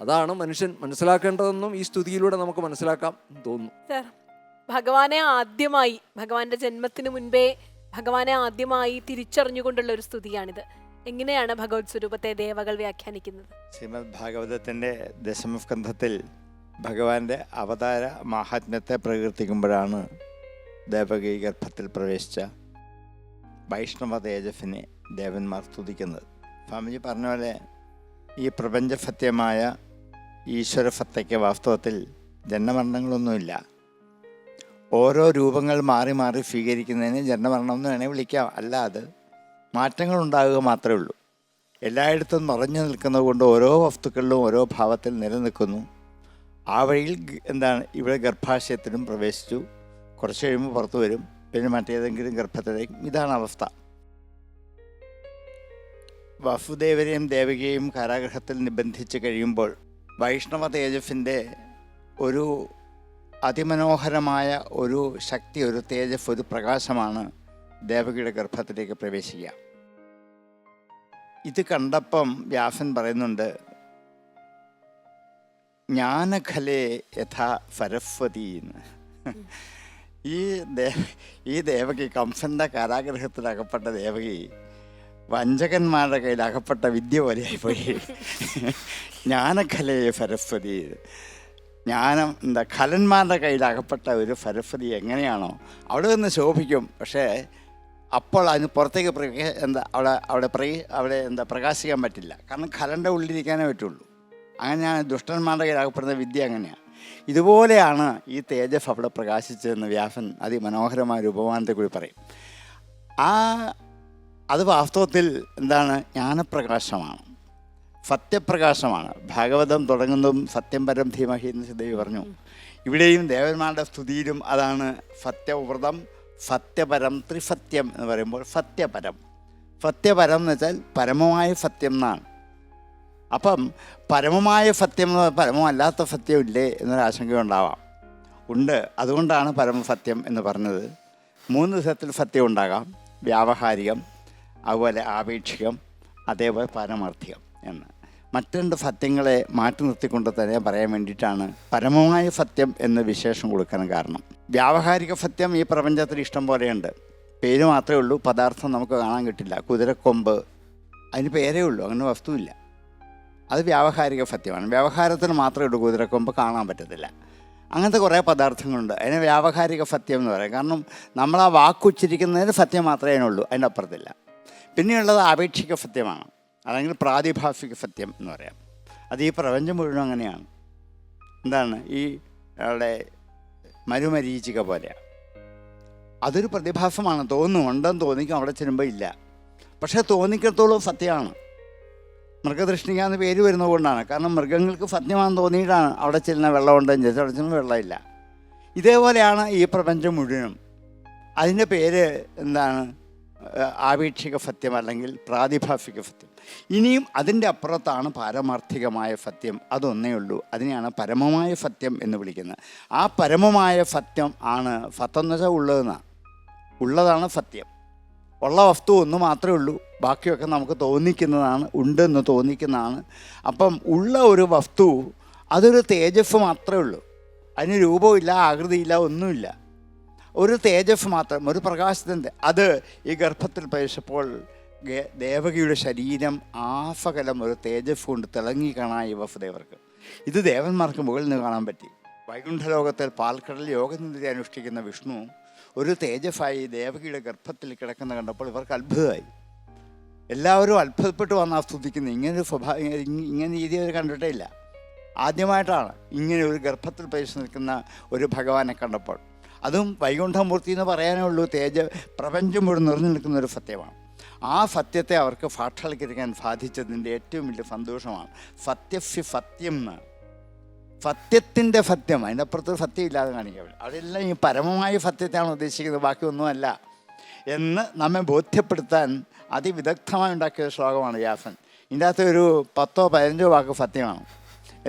അതാണ് മനുഷ്യൻ മനസ്സിലാക്കേണ്ടതെന്നും ഈ സ്തുതിയിലൂടെ നമുക്ക് മനസ്സിലാക്കാം എന്ന് തോന്നുന്നു. സർ, ഭഗവാനെ ആദ്യമായി, ഭഗവാന്റെ ജന്മത്തിന് മുൻപേ ഭഗവാനെ ആദ്യമായി തിരിച്ചറിഞ്ഞുകൊണ്ടുള്ള ഒരു സ്തുതിയാണിത്. എങ്ങനെയാണ് ഭഗവത് സ്വരൂപത്തെ ദേവകൾ വ്യാഖ്യാനിക്കുന്നത്? ശ്രീമദ് ഭാഗവതത്തിൻ്റെ ദശമസ്കന്ധത്തിൽ ഭഗവാന്റെ അവതാര മാഹാത്മ്യത്തെ പ്രകീർത്തിക്കുമ്പോഴാണ് ദേവകി ഗർഭത്തിൽ പ്രവേശിച്ച വൈഷ്ണവ തേജസ്സിനെ ദേവന്മാർ സ്തുതിക്കുന്നത്. സ്വാമിജി പറഞ്ഞ പോലെ ഈ പ്രപഞ്ചസത്യമായ ഈശ്വരസത്തയ്ക്ക് വാസ്തവത്തിൽ ജന്മമരണങ്ങളൊന്നുമില്ല. ഓരോ രൂപങ്ങൾ മാറി മാറി സ്വീകരിക്കുന്നതിന് ജന്മമരണം എന്ന് വേണേൽ വിളിക്കാം. അല്ലാതെ മാറ്റങ്ങളുണ്ടാകുക മാത്രമേ ഉള്ളൂ. എല്ലായിടത്തും നിറഞ്ഞു നിൽക്കുന്നത് കൊണ്ട് ഓരോ വസ്തുക്കളിലും ഓരോ ഭാവത്തിൽ നിലനിൽക്കുന്നു. ആ വഴിയിൽ ഇവിടെ ഗർഭാശയത്തിലും പ്രവേശിച്ചു, കുറച്ച് കഴിയുമ്പോൾ പുറത്തു വരും, പിന്നെ മറ്റേതെങ്കിലും ഗർഭത്തിലേക്കും. ഇതാണ് അവസ്ഥ. വസുദേവരെയും ദേവകിയെയും കാരാഗൃഹത്തിൽ നിബന്ധിച്ച് കഴിയുമ്പോൾ വൈഷ്ണവ തേജസ്സിൻ്റെ ഒരു അതിമനോഹരമായ ഒരു ശക്തി, ഒരു തേജസ്, ഒരു പ്രകാശമാണ് ദേവകിയുടെ ഗർഭത്തിലേക്ക് പ്രവേശിക്കുക. ഇത് കണ്ടപ്പം വ്യാസൻ പറയുന്നുണ്ട്, ജ്ഞാനഖലേ യഥാ സരസ്വതി എന്ന്. ഈ ദേവകി, കംസന്റെ കാരാഗൃഹത്തിൽ അകപ്പെട്ട ദേവകി വഞ്ചകന്മാരുടെ കയ്യിൽ അകപ്പെട്ട വിദ്യ പോലെയായിപ്പോയി. ജ്ഞാനഖലേ സരസ്വതി, ജ്ഞാനം ഖലന്മാരുടെ കയ്യിൽ അകപ്പെട്ട ഒരു സരസ്വതി എങ്ങനെയാണോ അവിടെ നിന്ന് ശോഭിക്കും. പക്ഷേ അപ്പോൾ അതിന് പുറത്തേക്ക് അവിടെ പ്രകാശിക്കാൻ പറ്റില്ല. കാരണം ഖലൻ്റെ ഉള്ളിലിരിക്കാനേ പറ്റുള്ളൂ. അങ്ങനെയാണ് ദുഷ്ടന്മാരുടെ കയ്യിൽ അകപ്പെടുന്ന വിദ്യ. അങ്ങനെയാണ് ഇതുപോലെയാണ് ഈ തേജസ് അവിടെ പ്രകാശിച്ചതെന്ന് വ്യാസൻ അതിമനോഹരമായ ഒരു ഉപമാനത്തെ കൂടി പറയും. അത് വാസ്തവത്തിൽ എന്താണ്? ജ്ഞാനപ്രകാശമാണ്, സത്യപ്രകാശമാണ്. ഭാഗവതം തുടങ്ങുന്നതും സത്യം പരം ധീമഹി എന്ന് ശ്രീദേവി പറഞ്ഞു. ഇവിടെയും ദേവന്മാരുടെ സ്തുതിയിലും അതാണ്. സത്യവ്രതം, സത്യപരം, ത്രിസത്യം എന്ന് പറയുമ്പോൾ സത്യപരം. സത്യപരം എന്ന് വെച്ചാൽ പരമമായ സത്യം എന്നാണ്. അപ്പം പരമമായ സത്യം എന്ന് പറഞ്ഞാൽ പരമമല്ലാത്ത സത്യം ഇല്ലേ എന്നൊരാശങ്ക ഉണ്ടാവാം. ഉണ്ട്. അതുകൊണ്ടാണ് പരമസത്യം എന്ന് പറഞ്ഞത്. 3 വിധത്തിൽ സത്യം ഉണ്ടാകാം: വ്യാവഹാരികം, അതുപോലെ ആപേക്ഷികം, അതേപോലെ പാരമാർത്ഥികം എന്ന്. മറ്റ് 2 സത്യങ്ങളെ മാറ്റി നിർത്തിക്കൊണ്ട് തന്നെ പറയാൻ വേണ്ടിയിട്ടാണ് പരമമായ സത്യം എന്ന് വിശേഷം കൊടുക്കാൻ കാരണം. വ്യാവഹാരിക സത്യം ഈ പ്രപഞ്ചത്തിൽ ഇഷ്ടം പോലെയുണ്ട്. പേര് മാത്രമേ ഉള്ളൂ, പദാർത്ഥം നമുക്ക് കാണാൻ കിട്ടില്ല. കുതിരക്കൊമ്പ്, അതിന് പേരേ ഉള്ളൂ, അങ്ങനെ വസ്തുവില്ല. അത് വ്യാവഹാരിക സത്യമാണ്. വ്യവഹാരത്തിന് മാത്രമേ ഉള്ളൂ കുതിരക്കൊമ്പ്, കാണാൻ പറ്റത്തില്ല. അങ്ങനത്തെ കുറേ പദാർത്ഥങ്ങളുണ്ട്, അതിന് വ്യാവഹാരിക സത്യം എന്ന് പറയും. കാരണം നമ്മൾ ആ വാക്കുച്ചരിക്കുന്നതിന് സത്യം മാത്രമേ അതിനുള്ളൂ, അതിൻ്റെ അപ്പുറത്തില്ല. പിന്നെയുള്ളത് ആപേക്ഷിക സത്യമാണ്, അല്ലെങ്കിൽ പ്രാതിഭാസിക സത്യം എന്ന് പറയാം. അത് ഈ പ്രപഞ്ചം മുഴുവൻ അങ്ങനെയാണ്. എന്താണ്? ഈ അവിടെ മരുമരീചിക പോലെയാണ്. അതൊരു പ്രതിഭാസമാണ്. തോന്നും, ഉണ്ടെന്ന് തോന്നിക്കും, അവിടെ ചെല്ലുമ്പോൾ ഇല്ല. പക്ഷേ തോന്നിക്കത്തോളം സത്യമാണ്. മൃഗതൃഷ്ണിക എന്ന് പേര് വരുന്നത് കൊണ്ടാണ്. കാരണം മൃഗങ്ങൾക്ക് സത്യമാണെന്ന് തോന്നിയിട്ടാണ് അവിടെ ചെല്ലുന്ന വെള്ളമുണ്ടെന്ന് ചോദിച്ചാൽ അവിടെ ചെല്ലുന്ന വെള്ളമില്ല. ഇതേപോലെയാണ് ഈ പ്രപഞ്ചം മുഴുവനും. അതിൻ്റെ പേര് എന്താണ്? ആപേക്ഷിക സത്യം അല്ലെങ്കിൽ പ്രാതിഭാസിക സത്യം. ഇനിയും അതിൻ്റെ അപ്പുറത്താണ് പാരമാർത്ഥികമായ സത്യം. അതൊന്നേ ഉള്ളൂ. അതിനെയാണ് പരമമായ സത്യം എന്ന് വിളിക്കുന്നത്. ആ പരമമായ സത്യം ആണ് സത്യം എന്ന് വെച്ചാൽ ഉള്ളതെന്നാണ്. ഉള്ളതാണ് സത്യം. ഉള്ള വസ്തു ഒന്ന് മാത്രമേ ഉള്ളൂ, ബാക്കിയൊക്കെ നമുക്ക് തോന്നിക്കുന്നതാണ്, ഉണ്ടെന്ന് തോന്നിക്കുന്നതാണ്. അപ്പം ഉള്ള ഒരു വസ്തു അതൊരു തേജസ് മാത്രമേ ഉള്ളൂ. അതിന് രൂപമില്ല, ആകൃതിയില്ല, ഒന്നുമില്ല. ഒരു തേജസ് മാത്രം, ഒരു പ്രകാശത്തിൻ്റെ. അത് ഈ ഗർഭത്തിൽ പ്രവേശിച്ചപ്പോൾ ദേവകിയുടെ ശരീരം ആസകലം ഒരു തേജസ് കൊണ്ട് തിളങ്ങി കാണാൻ ഈ വസുദേവർക്ക്. ഇത് ദേവന്മാർക്ക് മുകളിൽ നിന്ന് കാണാൻ പറ്റി. വൈകുണ്ഠലോകത്തിൽ പാൽക്കടൽ യോഗനിദ്ര അനുഷ്ഠിക്കുന്ന വിഷ്ണു ഒരു തേജസ്സായി ദേവകിയുടെ ഗർഭത്തിൽ കിടക്കുന്ന കണ്ടപ്പോൾ ഇവർക്ക് അത്ഭുതമായി. എല്ലാവരും അത്ഭുതപ്പെട്ട് വന്നാൽ സ്തുതിക്കുന്നു. ഇങ്ങനൊരു ഇങ്ങനെ രീതി അവർ കണ്ടിട്ടേ ഇല്ല. ആദ്യമായിട്ടാണ് ഇങ്ങനെ ഒരു ഗർഭത്തിൽ പ്രവേശിച്ച് നിൽക്കുന്ന ഒരു ഭഗവാനെ കണ്ടപ്പോൾ. അതും വൈകുണ്ഠമൂർത്തി എന്ന് പറയാനേ ഉള്ളൂ. പ്രപഞ്ചം മുഴുവൻ നിറഞ്ഞു നിൽക്കുന്ന ഒരു സത്യമാണ്. ആ സത്യത്തെ അവർക്ക് സാക്ഷാത്കരിക്കാൻ സാധിച്ചതിൻ്റെ ഏറ്റവും വലിയ സന്തോഷമാണ്. സത്യസ്യ സത്യം എന്ന്, സത്യത്തിൻ്റെ സത്യം, അതിൻ്റെ അപ്പുറത്ത് സത്യം ഇല്ലാതെ കാണിക്കുക. അതെല്ലാം ഈ പരമമായ സത്യത്തെയാണ് ഉദ്ദേശിക്കുന്നത്, ബാക്കിയൊന്നുമല്ല എന്ന് നമ്മെ ബോധ്യപ്പെടുത്താൻ അതിവിദഗ്ധമായി ഉണ്ടാക്കിയ ശ്ലോകമാണ് വ്യാസൻ. ഇതിൻ്റെ അകത്ത് ഒരു 10-15 വാക്ക് സത്യമാണ്.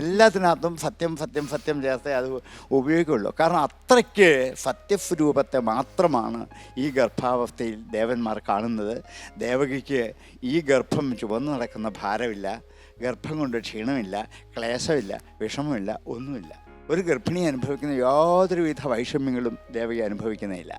എല്ലാത്തിനകത്തും സത്യം സത്യം സത്യം ചേർത്തേ അത് ഉപയോഗിക്കുള്ളൂ. കാരണം അത്രയ്ക്ക് സത്യസ്വരൂപത്തെ മാത്രമാണ് ഈ ഗർഭാവസ്ഥയിൽ ദേവന്മാർ കാണുന്നത്. ദേവകിക്ക് ഈ ഗർഭം ചുവന്നു നടക്കുന്ന ഭാരമില്ല, ഗർഭം കൊണ്ട് ക്ഷീണമില്ല, ക്ലേശമില്ല, വിഷമമില്ല, ഒന്നുമില്ല. ഒരു ഗർഭിണി അനുഭവിക്കുന്ന യാതൊരുവിധ വൈഷമ്യങ്ങളും ദേവകി അനുഭവിക്കുന്നില്ല.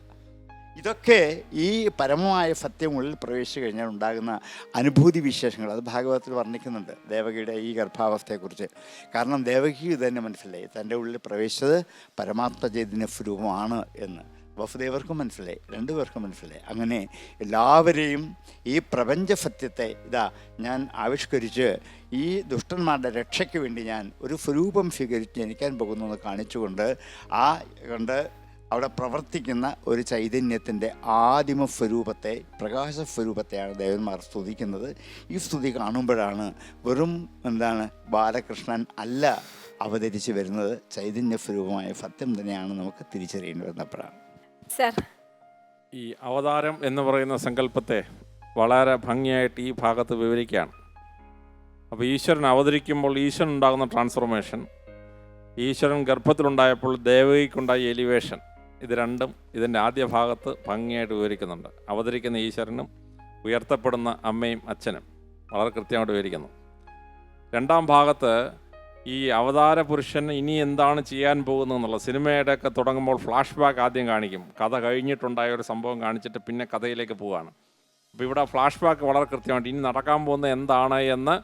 ഇതൊക്കെ ഈ പരമമായ സത്യം ഉള്ളിൽ പ്രവേശിച്ചു കഴിഞ്ഞാൽ ഉണ്ടാകുന്ന അനുഭൂതി വിശേഷങ്ങൾ അത് ഭാഗവതത്തിൽ വർണ്ണിക്കുന്നുണ്ട് ദേവകിയുടെ ഈ ഗർഭാവസ്ഥയെക്കുറിച്ച്. കാരണം ദേവകിക്ക് ഇത് തന്നെ മനസ്സിലായി, തൻ്റെ ഉള്ളിൽ പ്രവേശിച്ചത് പരമാത്മ ചൈതന്യ സ്വരൂപമാണ് എന്ന്. വസുദേവർക്കും മനസ്സിലായി, 2 പേർക്കും മനസ്സിലായി. അങ്ങനെ എല്ലാവരെയും ഈ പ്രപഞ്ച സത്യത്തെ ഞാൻ ആവിഷ്കരിച്ച് ഈ ദുഷ്ടന്മാരുടെ രക്ഷയ്ക്ക് വേണ്ടി ഞാൻ ഒരു സ്വരൂപം സ്വീകരിച്ച് ജനിക്കാൻ പോകുന്നു എന്ന് കാണിച്ചുകൊണ്ട് അവിടെ പ്രവർത്തിക്കുന്ന ഒരു ചൈതന്യത്തിൻ്റെ ആദിമ സ്വരൂപത്തെ, പ്രകാശ സ്വരൂപത്തെയാണ് ദേവന്മാർ സ്തുതിക്കുന്നത്. ഈ സ്തുതി കാണുമ്പോഴാണ് വെറും ബാലകൃഷ്ണൻ അല്ല അവതരിച്ച് വരുന്നത്, ചൈതന്യ സ്വരൂപമായ സത്യം തന്നെയാണ് നമുക്ക് തിരിച്ചറിയേണ്ടി വരുന്നപ്പോഴാണ്. സർ, ഈ അവതാരം എന്ന് പറയുന്ന സങ്കല്പത്തെ വളരെ ഭംഗിയായിട്ട് ഈ ഭാഗത്ത് വിവരിക്കുകയാണ്. അപ്പോൾ ഈശ്വരൻ അവതരിക്കുമ്പോൾ ഈശ്വരൻ ഉണ്ടാകുന്ന ട്രാൻസ്ഫോർമേഷൻ, ഈശ്വരൻ ഗർഭത്തിലുണ്ടായപ്പോൾ ദേവകിക്കുണ്ടായ എലിവേഷൻ, ഇത് രണ്ടും ഇതിൻ്റെ ആദ്യ ഭാഗത്ത് ഭംഗിയായിട്ട് വിവരിക്കുന്നുണ്ട്. അവതരിക്കുന്ന ഈശ്വരനും ഉയർത്തപ്പെടുന്ന അമ്മയും അച്ഛനും വളരെ കൃത്യമായിട്ട് വിവരിക്കുന്നു. 2ാം ഭാഗത്ത് ഈ അവതാര പുരുഷൻ ഇനി എന്താണ് ചെയ്യാൻ പോകുന്നതെന്നുള്ള സിനിമയുടെയൊക്കെ തുടങ്ങുമ്പോൾ ഫ്ലാഷ് ബാക്ക് ആദ്യം കാണിക്കും. കഥ കഴിഞ്ഞിട്ടുണ്ടായ ഒരു സംഭവം കാണിച്ചിട്ട് പിന്നെ കഥയിലേക്ക് പോവുകയാണ്. അപ്പോൾ ഇവിടെ ഫ്ലാഷ് ബാക്ക് വളരെ കൃത്യമായിട്ട് ഇനി നടക്കാൻ പോകുന്നത് എന്താണ് എന്ന്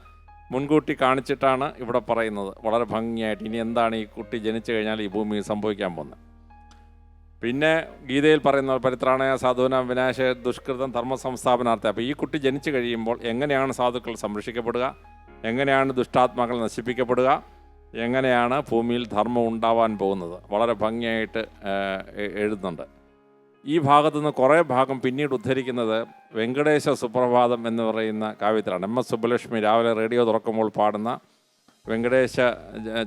മുൻകൂട്ടി കാണിച്ചിട്ടാണ് ഇവിടെ പറയുന്നത്. വളരെ ഭംഗിയായിട്ട് ഇനി എന്താണ് ഈ കുട്ടി ജനിച്ചു കഴിഞ്ഞാൽ ഈ ഭൂമിയിൽ സംഭവിക്കാൻ പോകുന്നത്. പിന്നെ ഗീതയിൽ പറയുന്ന പരിത്രാണയ സാധൂന വിനാശ ദുഷ്കൃതം ധർമ്മ സംസ്ഥാപനാർത്ഥം. അപ്പോൾ ഈ കുട്ടി ജനിച്ചു കഴിയുമ്പോൾ എങ്ങനെയാണ് സാധുക്കൾ സംരക്ഷിക്കപ്പെടുക, എങ്ങനെയാണ് ദുഷ്ടാത്മാക്കൾ നശിപ്പിക്കപ്പെടുക, എങ്ങനെയാണ് ഭൂമിയിൽ ധർമ്മം ഉണ്ടാവാൻ പോകുന്നത് വളരെ ഭംഗിയായിട്ട് എഴുതുന്നുണ്ട്. ഈ ഭാഗത്തു നിന്ന് കുറേ ഭാഗം പിന്നീട് ഉദ്ധരിക്കുന്നത് വെങ്കടേശ സുപ്രഭാതം എന്ന് പറയുന്ന കാവ്യത്തിലാണ്. MS സുബ്ബലക്ഷ്മി രാവിലെ റേഡിയോ തുറക്കുമ്പോൾ പാടുന്ന വെങ്കടേശ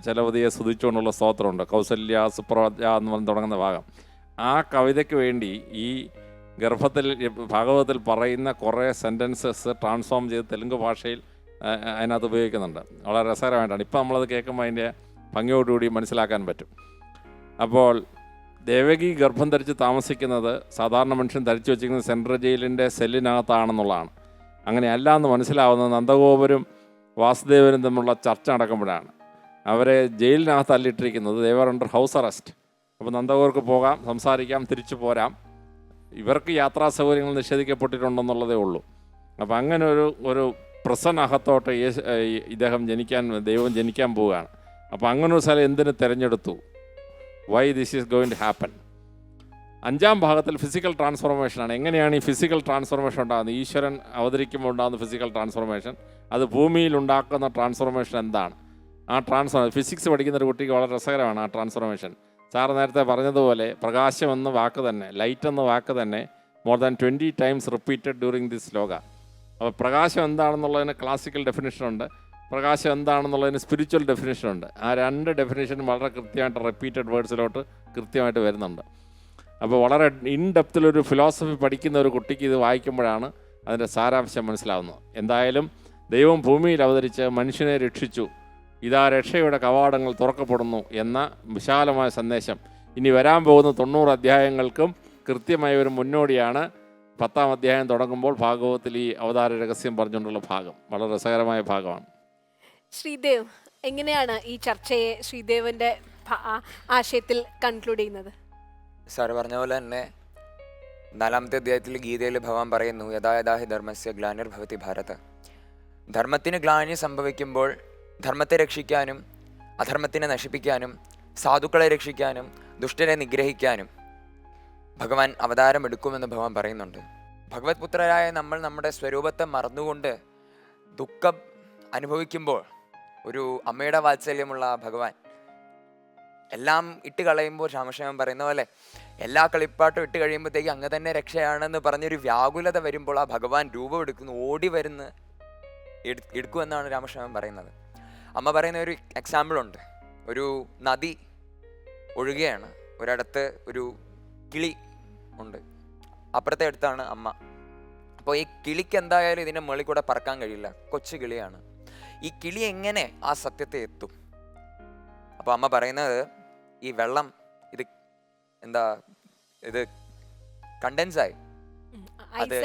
ചലപതിയെ സ്തുതിച്ചുകൊണ്ടുള്ള സ്തോത്രമുണ്ട്, കൗസല്യ സുപ്രഭാത എന്ന് പറഞ്ഞ് തുടങ്ങുന്ന ഭാഗം. ആ കവിതയ്ക്ക് വേണ്ടി ഈ ഗർഭത്തിൽ ഭാഗവതത്തിൽ പറയുന്ന കുറേ സെൻറ്റൻസസ് ട്രാൻസ്ഫോം ചെയ്ത് തെലുങ്ക് ഭാഷയിൽ അതിനകത്ത് ഉപയോഗിക്കുന്നുണ്ട്. വളരെ രസകരമായിട്ടാണ്. ഇപ്പം നമ്മളത് കേൾക്കുമ്പോൾ അതിൻ്റെ ഭംഗിയോടുകൂടി മനസ്സിലാക്കാൻ പറ്റും. അപ്പോൾ ദേവകി ഗർഭം ധരിച്ച് താമസിക്കുന്നത് സാധാരണ മനുഷ്യൻ ധരിച്ചു വച്ചിരിക്കുന്നത് സെൻട്രൽ ജയിലിൻ്റെ സെല്ലിനകത്താണെന്നുള്ളതാണ്. അങ്ങനെയല്ല എന്ന് മനസ്സിലാവുന്നത് നന്ദഗോപരും വാസുദേവനും തമ്മിലുള്ള ചർച്ച നടക്കുമ്പോഴാണ്. അവരെ ജയിലിനകത്ത് അല്ലിട്ടിരിക്കുന്നത്, ദേവർ അണ്ടർ ഹൗസ് അറസ്റ്റ്. അപ്പോൾ നന്ദഗോപർക്ക് പോകാം, സംസാരിക്കാം, തിരിച്ചു പോരാം. ഇവർക്ക് യാത്രാ സൗകര്യങ്ങൾ നിഷേധിക്കപ്പെട്ടിട്ടുണ്ടെന്നുള്ളതേ ഉള്ളൂ. അപ്പോൾ അങ്ങനെ ഒരു പ്രസന്നകത്തോട്ട് ദൈവം ജനിക്കാൻ പോവുകയാണ്. അപ്പോൾ അങ്ങനൊരു സ്ഥലം എന്തിനു തിരഞ്ഞെടുത്തു? Why this is going to happen? 5-ാം ഭാഗത്തിൽ ഫിസിക്കൽ ട്രാൻസ്ഫോർമേഷനാണ്. എങ്ങനെയാണ് ഈ ഫിസിക്കൽ ട്രാൻസ്ഫോർമേഷൻ ഉണ്ടാകുന്നത്? ഈശ്വരൻ അവതരിക്കുമ്പോൾ ഉണ്ടാകുന്ന ഫിസിക്കൽ ട്രാൻസ്ഫോർമേഷൻ, അത് ഭൂമിയിൽ ഉണ്ടാക്കുന്ന ട്രാൻസ്ഫോർമേഷൻ എന്താണ്? ആ ഫിസിക്സ് പഠിക്കുന്ന ഒരു കുട്ടിക്ക് വളരെ രസകരമാണ് ആ ട്രാൻസ്ഫോർമേഷൻ. സാർ നേരത്തെ പറഞ്ഞതുപോലെ പ്രകാശം എന്ന വാക്ക് തന്നെ, ലൈറ്റ് എന്ന വാക്ക് തന്നെ more than 20 times repeated during this shloka. അപ്പോൾ പ്രകാശം എന്താണെന്നുള്ളതിന് ക്ലാസിക്കൽ ഡെഫിനിഷനുണ്ട്, പ്രകാശം എന്താണെന്നുള്ളതിന് സ്പിരിച്വൽ ഡെഫിനിഷനുണ്ട്. ആ 2 ഡെഫിനിഷനും വളരെ കൃത്യമായിട്ട് റിപ്പീറ്റഡ് വേർഡ്സിലോട്ട് കൃത്യമായിട്ട് വരുന്നുണ്ട്. അപ്പോൾ വളരെ ഇൻഡെപ്തിലൊരു ഫിലോസഫി പഠിക്കുന്ന ഒരു കുട്ടിക്ക് ഇത് വായിക്കുമ്പോഴാണ് അതിൻ്റെ സാരാംശം മനസ്സിലാവുന്നത്. എന്തായാലും ദൈവം ഭൂമിയിൽ അവതരിച്ച് മനുഷ്യനെ രക്ഷിച്ചു, ഇതാ രക്ഷയുടെ കവാടങ്ങൾ തുറക്കപ്പെടുന്നു എന്ന വിശാലമായ സന്ദേശം ഇനി വരാൻ പോകുന്ന 90 അധ്യായങ്ങൾക്കും കൃത്യമായ ഒരു മുന്നോടിയാണ് 10-ാം അധ്യായം തുടങ്ങുമ്പോൾ ഭാഗവതത്തിൽ ഈ അവതാര രഹസ്യം പറഞ്ഞുകൊണ്ടുള്ള ഭാഗം. വളരെ രസകരമായ ഭാഗമാണ്. ശ്രീദേവ്, എങ്ങനെയാണ് ഈ ചർച്ചയെ ശ്രീദേവിൻ്റെ ആശയത്തിൽ കൺക്ലൂഡ് ചെയ്യുന്നത്? സാറ് പറഞ്ഞ പോലെ തന്നെ 4-ാമത്തെ അധ്യായത്തിൽ ഗീതയിൽ ഭഗവാൻ പറയുന്നു, യഥാ യഥാ ഹി ധർമ്മസ്യ ഗ്ലാനിർഭവതി ഭാരത. ധർമ്മത്തിന് ഗ്ലാനി സംഭവിക്കുമ്പോൾ ധർമ്മത്തെ രക്ഷിക്കാനും അധർമ്മത്തിനെ നശിപ്പിക്കാനും സാധുക്കളെ രക്ഷിക്കാനും ദുഷ്ടരെ നിഗ്രഹിക്കാനും ഭഗവാൻ അവതാരമെടുക്കുമെന്ന് ഭഗവാൻ പറയുന്നുണ്ട്. ഭഗവത് പുത്രരായ നമ്മൾ നമ്മുടെ സ്വരൂപത്തെ മറന്നുകൊണ്ട് ദുഃഖം അനുഭവിക്കുമ്പോൾ ഒരു അമ്മയുടെ വാത്സല്യമുള്ള ഭഗവാൻ എല്ലാം ഇട്ട് കളയുമ്പോൾ രാമക്ഷേമം പറയുന്ന പോലെ എല്ലാ കളിപ്പാട്ടും ഇട്ട് കഴിയുമ്പോഴത്തേക്ക് അങ്ങ് തന്നെ രക്ഷയാണെന്ന് പറഞ്ഞൊരു വ്യാകുലത വരുമ്പോൾ ആ ഭഗവാൻ രൂപം എടുക്കുന്നു, ഓടി വരുന്ന എടുക്കുമെന്നാണ് രാമക്ഷേമം പറയുന്നത്. അമ്മ പറയുന്ന ഒരു എക്സാമ്പിളുണ്ട്. ഒരു നദി ഒഴുകുകയാണ്, ഒരിടത്ത് ഒരു കിളി ഉണ്ട്, അപ്പുറത്തെ അടുത്താണ് അമ്മ. അപ്പോൾ ഈ കിളിക്ക് എന്തായാലും ഇതിൻ്റെ മുകളിൽ കൂടെ പറക്കാൻ കഴിയില്ല, കൊച്ചു കിളിയാണ്. ഈ കിളി എങ്ങനെ ആ സത്യത്തെ എത്തും? അപ്പോൾ അമ്മ പറയുന്നത്, ഈ വെള്ളം ഇത് കണ്ടൻസായി, അത്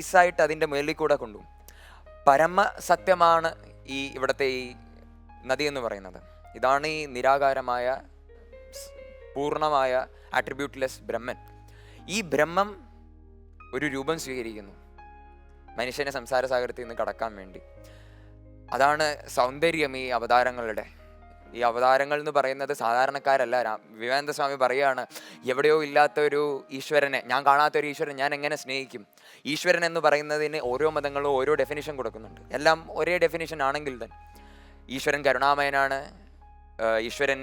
ഐസായിട്ട് അതിൻ്റെ മുകളിൽ കൂടെ കൊണ്ടുപോകും. പരമസത്യമാണ് ഇവിടുത്തെ ഈ നദി എന്ന് പറയുന്നത്. ഇതാണ് ഈ നിരാകാരമായ പൂർണ്ണമായ ആട്രിബ്യൂട്ട്ലെസ് ബ്രഹ്മൻ. ഈ ബ്രഹ്മം ഒരു രൂപം സ്വീകരിക്കുന്നു മനുഷ്യനെ സംസാര സാഗരത്തിൽ നിന്ന് കടക്കാൻ വേണ്ടി. അതാണ് സൗന്ദര്യം ഈ അവതാരങ്ങളുടെ. ഈ അവതാരങ്ങൾ എന്ന് പറയുന്നത് സാധാരണക്കാരല്ല. വിവേകാനന്ദ സ്വാമി പറയുകയാണ്, എവിടെയോ ഇല്ലാത്ത ഒരു ഈശ്വരനെ, ഞാൻ കാണാത്തൊരു ഈശ്വരൻ ഞാൻ എങ്ങനെ സ്നേഹിക്കും? ഈശ്വരൻ എന്ന് പറയുന്നതിന് ഓരോ മതങ്ങളും ഓരോ ഡെഫിനിഷൻ കൊടുക്കുന്നുണ്ട്. എല്ലാം ഒരേ ഡെഫിനിഷൻ ആണെങ്കിൽ തന്നെ ഈശ്വരൻ കരുണാമയനാണ്, ഈശ്വരൻ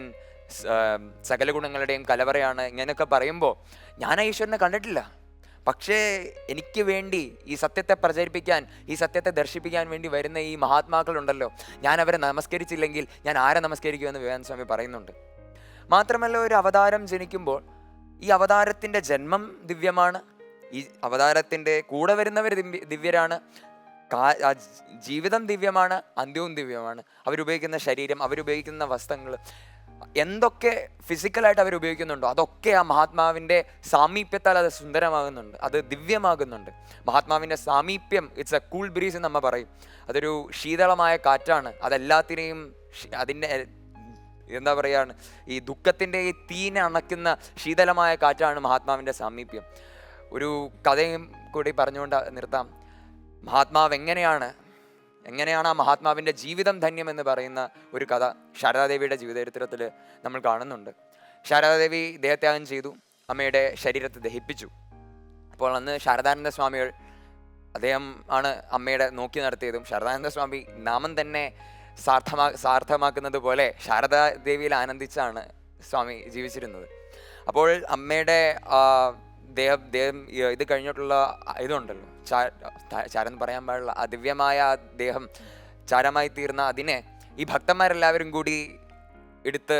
സകല ഗുണങ്ങളുടെയും കലവറയാണ്, ഇങ്ങനെയൊക്കെ പറയുമ്പോൾ ഞാൻ ആ ഈശ്വരനെ കണ്ടിട്ടില്ല. പക്ഷേ എനിക്ക് വേണ്ടി ഈ സത്യത്തെ പ്രചരിപ്പിക്കാൻ, ഈ സത്യത്തെ ദർശിപ്പിക്കാൻ വേണ്ടി വരുന്ന ഈ മഹാത്മാക്കളുണ്ടല്ലോ, ഞാൻ അവരെ നമസ്കരിച്ചില്ലെങ്കിൽ ഞാൻ ആരെ നമസ്കരിക്കുമെന്ന് വിവേകാനന്ദ സ്വാമി പറയുന്നുണ്ട്. മാത്രമല്ല, ഒരു അവതാരം ജനിക്കുമ്പോൾ ഈ അവതാരത്തിൻ്റെ ജന്മം ദിവ്യമാണ്, ഈ അവതാരത്തിൻ്റെ കൂടെ വരുന്നവർ ദിവ്യരാണ്, ജീവിതം ദിവ്യമാണ്, അന്ത്യവും ദിവ്യമാണ്. അവരുപയോഗിക്കുന്ന ശരീരം, അവരുപയോഗിക്കുന്ന വസ്ത്രങ്ങൾ, എന്തൊക്കെ ഫിസിക്കലായിട്ട് അവർ ഉപയോഗിക്കുന്നുണ്ടോ അതൊക്കെ ആ മഹാത്മാവിൻ്റെ സാമീപ്യത്താൽ അത് സുന്ദരമാകുന്നുണ്ട്, അത് ദിവ്യമാകുന്നുണ്ട്. മഹാത്മാവിൻ്റെ സാമീപ്യം ഇറ്റ്സ് എ കൂൾ ബ്രീസ് എന്ന് നമ്മ പറയും. അതൊരു ശീതളമായ കാറ്റാണ്. അതെല്ലാത്തിനെയും അതിൻ്റെ എന്താ പറയുകയാണ്, ഈ ദുഃഖത്തിൻ്റെ ഈ തീനെ അണയ്ക്കുന്ന ശീതളമായ കാറ്റാണ് മഹാത്മാവിൻ്റെ സാമീപ്യം. ഒരു കഥയും കൂടി പറഞ്ഞുകൊണ്ട് നിർത്താം. മഹാത്മാവ് എങ്ങനെയാണ് ആ മഹാത്മാവിൻ്റെ ജീവിതം ധന്യം എന്ന് പറയുന്ന ഒരു കഥ ശാരദാദേവിയുടെ ജീവചരിത്രത്തിൽ നമ്മൾ കാണുന്നുണ്ട്. ശാരദാദേവി ദേഹത്യാഗം ചെയ്തു, അമ്മയുടെ ശരീരത്തെ ദഹിപ്പിച്ചു. അപ്പോൾ അന്ന് ശാരദാനന്ദ സ്വാമികൾ, അദ്ദേഹം ആണ് അമ്മയുടെ നോക്കി നടത്തിയതും. ശാരദാനന്ദ സ്വാമി നാമം തന്നെ സാർത്ഥമാക്കുന്നത് പോലെ ശാരദാ ദേവിയിൽ ആനന്ദിച്ചാണ് സ്വാമി ജീവിച്ചിരുന്നത്. അപ്പോൾ അമ്മയുടെ ദേഹം ഇത് കഴിഞ്ഞിട്ടുള്ള ഇതുണ്ടല്ലോ, ചാരെന്ന് പറയാൻ പാടില്ല, ആ ദിവ്യമായ ദേഹം ചാരമായി തീർന്ന അതിനെ ഈ ഭക്തന്മാരെല്ലാവരും കൂടി എടുത്ത്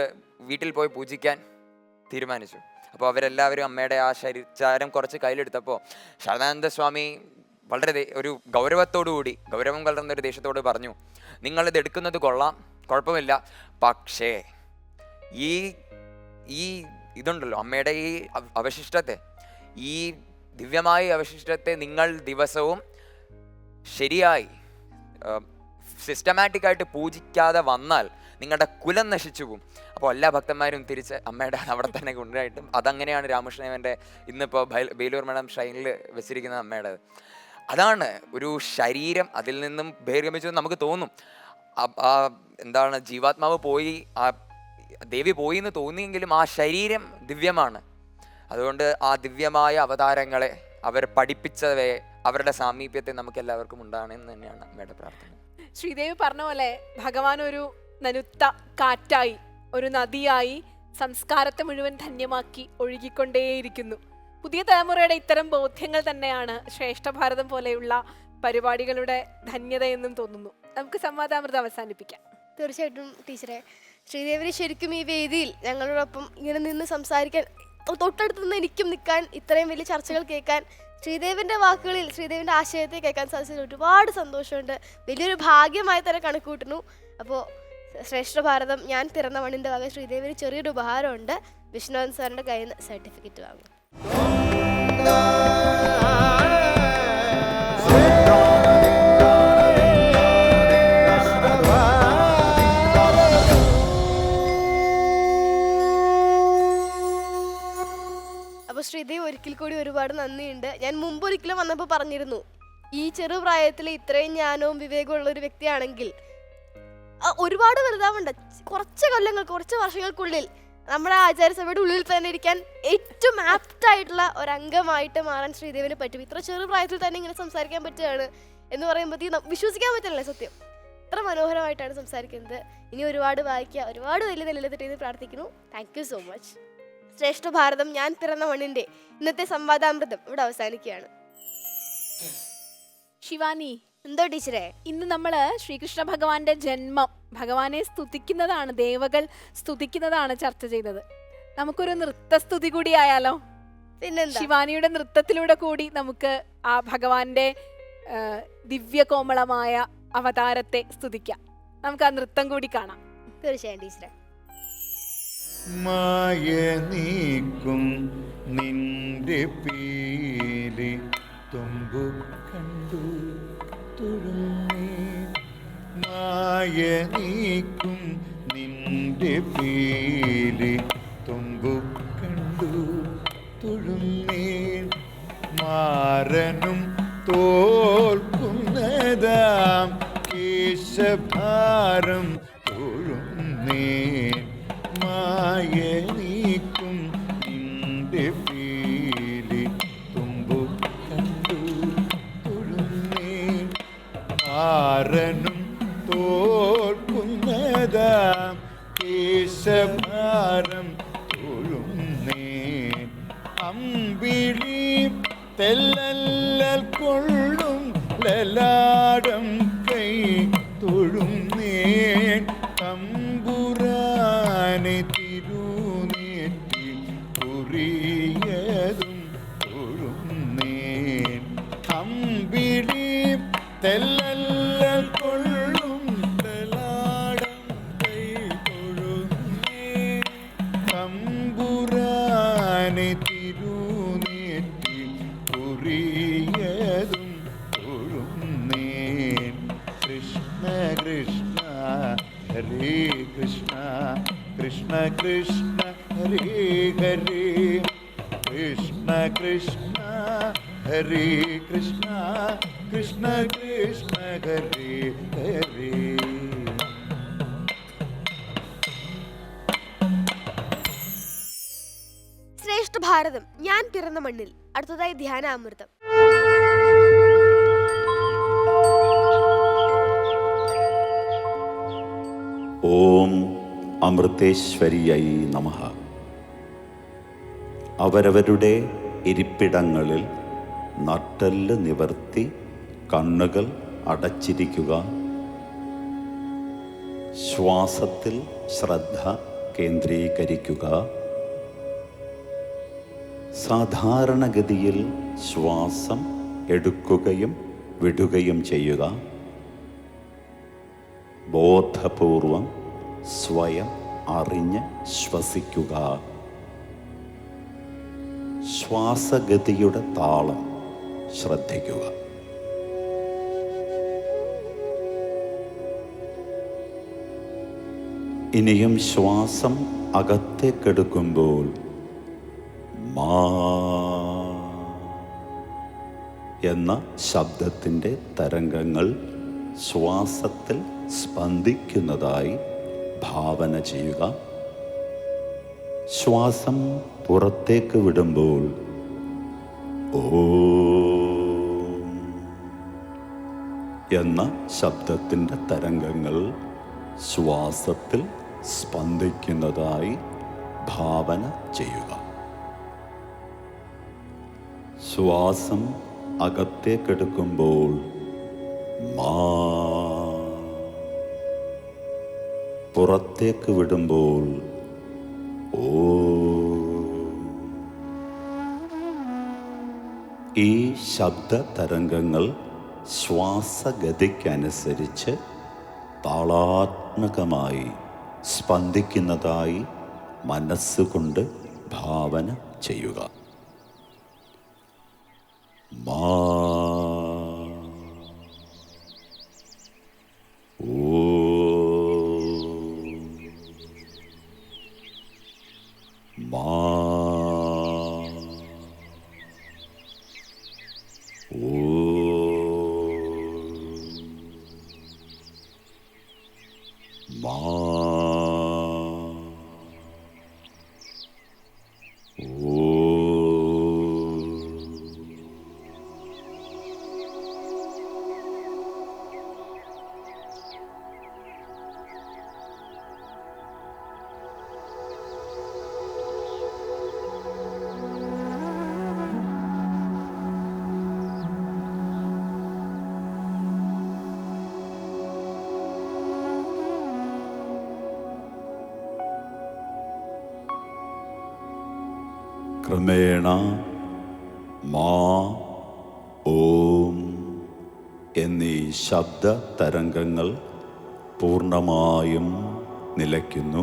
വീട്ടിൽ പോയി പൂജിക്കാൻ തീരുമാനിച്ചു. അപ്പോൾ അവരെല്ലാവരും അമ്മയുടെ ആ ചാരം കുറച്ച് കയ്യിലെടുത്തപ്പോൾ ശാരദാനന്ദ സ്വാമി വളരെ ഒരു ഗൗരവത്തോടുകൂടി, ഗൗരവം കലർന്നൊരു ദേഷ്യത്തോട് പറഞ്ഞു, നിങ്ങളിത് എടുക്കുന്നത് കൊള്ളാം, കുഴപ്പമില്ല, പക്ഷേ ഈ ഇതുണ്ടല്ലോ അമ്മയുടെ ഈ അവശിഷ്ടത്തെ, ഈ ദിവ്യമായ അവശിഷ്ടത്തെ നിങ്ങൾ ദിവസവും ശരിയായി സിസ്റ്റമാറ്റിക് ആയിട്ട് പൂജിക്കാതെ വന്നാൽ നിങ്ങളുടെ കുലം നശിച്ചു പോകും. അപ്പോൾ എല്ലാ ഭക്തന്മാരും തിരിച്ച് അമ്മയുടെ അവിടെ തന്നെ കൊണ്ടുപോയിട്ടും അതങ്ങനെയാണ് രാമകൃഷ്ണദേവൻ്റെ ഇന്നിപ്പോൾ ബേലൂർ മഠം ഷൈനിൽ വെച്ചിരിക്കുന്ന അമ്മയുടെ. അതാണ് ഒരു ശരീരം അതിൽ നിന്നും ബഹിർഗമിച്ചത് നമുക്ക് തോന്നും. എന്താണ് ജീവാത്മാവ് പോയി, ആ ദേവി പോയി എന്ന് തോന്നിയെങ്കിലും ആ ശരീരം ദിവ്യമാണ്. അതുകൊണ്ട് ആ ദിവ്യമായ അവതാരങ്ങളെ, അവർ പഠിപ്പിച്ചവയെ, അവരുടെ സാമീപ്യത്തെ നമുക്ക് എല്ലാവർക്കും ഉണ്ടാകണമെന്ന് തന്നെയാണ് അമ്മയുടെ പ്രാർത്ഥന. ശ്രീദേവി പറഞ്ഞ പോലെ ഭഗവാൻ ഒരു നനുത്ത കാറ്റായി, ഒരു നദിയായി സംസ്കാരത്തെ മുഴുവൻ ധന്യമാക്കി ഒഴുകിക്കൊണ്ടേയിരിക്കുന്നു. പുതിയ തലമുറയുടെ ഇത്തരം ബോധ്യങ്ങൾ തന്നെയാണ് ശ്രേഷ്ഠ ഭാരതം പോലെയുള്ള പരിപാടികളുടെ ധന്യതയെന്നും തോന്നുന്നു. നമുക്ക് സംവാദാമൃതം അവസാനിപ്പിക്കാം. തീർച്ചയായിട്ടും ടീച്ചറെ, ശ്രീദേവിനെ ശരിക്കും ഈ വേദിയിൽ ഞങ്ങളോടൊപ്പം ഇങ്ങനെ നിന്ന് സംസാരിക്കാൻ, തൊട്ടടുത്ത് നിന്ന് എനിക്കും നിൽക്കാൻ, ഇത്രയും വലിയ ചർച്ചകൾ കേൾക്കാൻ, ശ്രീദേവിൻ്റെ വാക്കുകളിൽ ശ്രീദേവിൻ്റെ ആശയത്തെ കേൾക്കാൻ സാധിച്ചതിൽ ഒരുപാട് സന്തോഷമുണ്ട്. വലിയൊരു ഭാഗ്യമായി തന്നെ കണക്കൂട്ടുന്നു. അപ്പോൾ ശ്രേഷ്ഠ ഭാരതം ഞാൻ പിറന്ന മണ്ണിൻ്റെ വക ശ്രീദേവിന് ചെറിയൊരു ഉപഹാരമുണ്ട്. വിഷ്ണുവൻ സാറിൻ്റെ കയ്യിൽ നിന്ന് സർട്ടിഫിക്കറ്റ് വാങ്ങും. അപ്പോൾ ശ്രീദേവി ഒരിക്കൽ കൂടി ഒരുപാട് നന്ദിയുണ്ട്. ഞാൻ മുമ്പ് ഒരിക്കലും വന്നപ്പോൾ പറഞ്ഞിരുന്നു, ഈ ചെറുപ്രായത്തിൽ ഇത്രയും ജ്ഞാനവും വിവേകവും ഉള്ള ഒരു വ്യക്തിയാണെങ്കിൽ ഒരുപാട് വലുതാവണ്ട, കുറച്ച് വർഷങ്ങൾക്കുള്ളിൽ നമ്മുടെ ആചാര്യസഭയുടെ ഉള്ളിൽ തന്നെ ഇരിക്കാൻ ഏറ്റവും ആപ്റ്റായിട്ടുള്ള ഒരംഗമായിട്ട് മാറാൻ ശ്രീദേവിന് പറ്റും. ഇത്ര ചെറുപ്രായത്തിൽ തന്നെ ഇങ്ങനെ സംസാരിക്കാൻ പറ്റുകയാണ് എന്ന് പറയുമ്പോഴത്തേക്കും വിശ്വസിക്കാൻ പറ്റില്ല. സത്യം, ഇത്ര മനോഹരമായിട്ടാണ് സംസാരിക്കുന്നത്. ഇനി ഒരുപാട് വായിക്കുക, ഒരുപാട് വലിയ നിലയിലെത്തിട്ട് എന്ന് പ്രാർത്ഥിക്കുന്നു. Thank you so much. ശ്രേഷ്ഠ ഭാരതം ഞാൻ പിറന്ന മണ്ണിൻ്റെ ഇന്നത്തെ സംവാദാമൃതം ഇവിടെ അവസാനിക്കുകയാണ്. ശിവാനി, എന്തോ ടീച്ചറെ, ഇന്ന് നമ്മൾ ശ്രീകൃഷ്ണ ഭഗവാന്റെ ജന്മം, ഭഗവാനെ സ്തുതിക്കുന്നതാണ്, ദേവകൾ സ്തുതിക്കുന്നതാണ് ചർച്ച ചെയ്തത്. നമുക്കൊരു നൃത്തസ്തുതി കൂടി ആയാലോ? പിന്നെന്താ, ശിവാനിയുടെ നൃത്തത്തിലൂടെ കൂടി നമുക്ക് ആ ഭഗവാന്റെ ദിവ്യകോമളമായ അവതാരത്തെ സ്തുതിക്കാം. നമുക്ക് ആ നൃത്തം കൂടി കാണാം. തീർച്ചയായും ടീച്ചറെ. മായ നീക്കും നിന്റെ പീലി തുമ്പു കണ്ടു തുഴുന്നേ, മായ നീക്കും നിന്റെ പീലി തുമ്പു കണ്ടു തുഴുന്നേ, മാരനും തോൽക്കുന്നതാം കേശഭാരം തൊഴുന്നേ, മായ നീക്കും നിന്റെ പീലി തുമ്പു കണ്ടു തൊഴുന്നേ, മാരനും തോൽക്കുന്നതാം കേശഭാരം തൊഴുന്നേ, അമ്പിളി തെല്ലൽ കൊള്ളും ലലാടം കൈ തൊഴുന്നേ, തമ്പുരാനെ തിരുനേറ്റി കുറിയതും തൊഴുന്നേ, അമ്പിളി തെല്ലൽ കൊള്ളും ലലാടം കൈ തൊഴുന്നേ, തമ്പുരാനെ തിരുനേറ്റി കുറിയതും തൊഴുന്നേ, കൃഷ്ണ കൃഷ്ണ ഹരേ കൃഷ്ണ, കൃഷ്ണ കൃഷ്ണ ഹരേ ഹരേ, കൃഷ്ണ കൃഷ്ണ ഹരേ കൃഷ്ണ, കൃഷ്ണ കൃഷ്ണ ഹരേ ഹരേ. ശ്രേഷ്ഠ ഭാരതം ഞാൻ പിറന്ന മണ്ണിൽ അടുത്തതായി ധ്യാനാമൃതം. ഓം അമൃതേശ്വരിയൈ നമഃ. അവരവരുടെ ഇരിപ്പിടങ്ങളിൽ നട്ടെല്ല് നിവർത്തി കണ്ണുകൾ അടച്ചിരിക്കുക. ശ്വാസത്തിൽ ശ്രദ്ധ കേന്ദ്രീകരിക്കുക. സാധാരണഗതിയിൽ ശ്വാസം എടുക്കുകയും വിടുകയും ചെയ്യുക. ബോധപൂർവം സ്വയം അറിഞ്ഞ് ശ്വസിക്കുക. ശ്വാസഗതിയുടെ താളം ശ്രദ്ധിക്കുക. ഇനിയും ശ്വാസം അകത്തേക്കെടുക്കുമ്പോൾ മാ എന്ന ശബ്ദത്തിൻ്റെ തരംഗങ്ങൾ ശ്വാസത്തിൽ സ്പന്ദിക്കുന്നതായി ഭാവന ചെയ്യുക. ശ്വാസം പുറത്തേക്ക് വിടുമ്പോൾ ഓം എന്ന ശബ്ദത്തിൻ്റെ തരംഗങ്ങൾ ശ്വാസത്തിൽ സ്പന്ദിക്കുന്നതായി ഭാവന ചെയ്യുക. ശ്വാസം അകത്തേക്കെടുക്കുമ്പോൾ മാ, പുറത്തേക്ക് വിടുമ്പോൾ ഓ. ഈ ശബ്ദ തരംഗങ്ങൾ ശ്വാസഗതിക്കനുസരിച്ച് താളാത്മകമായി സ്പന്ദിക്കുന്നതായി മനസ്സുകൊണ്ട് ഭാവന ചെയ്യുക. മാ, ഓ, മാ, ഓ, മാ, ഓ. ക്രമേണ മാ, ഓം എന്നീ ശബ്ദ തരംഗങ്ങൾ പൂർണ്ണമായും നിലയ്ക്കുന്നു.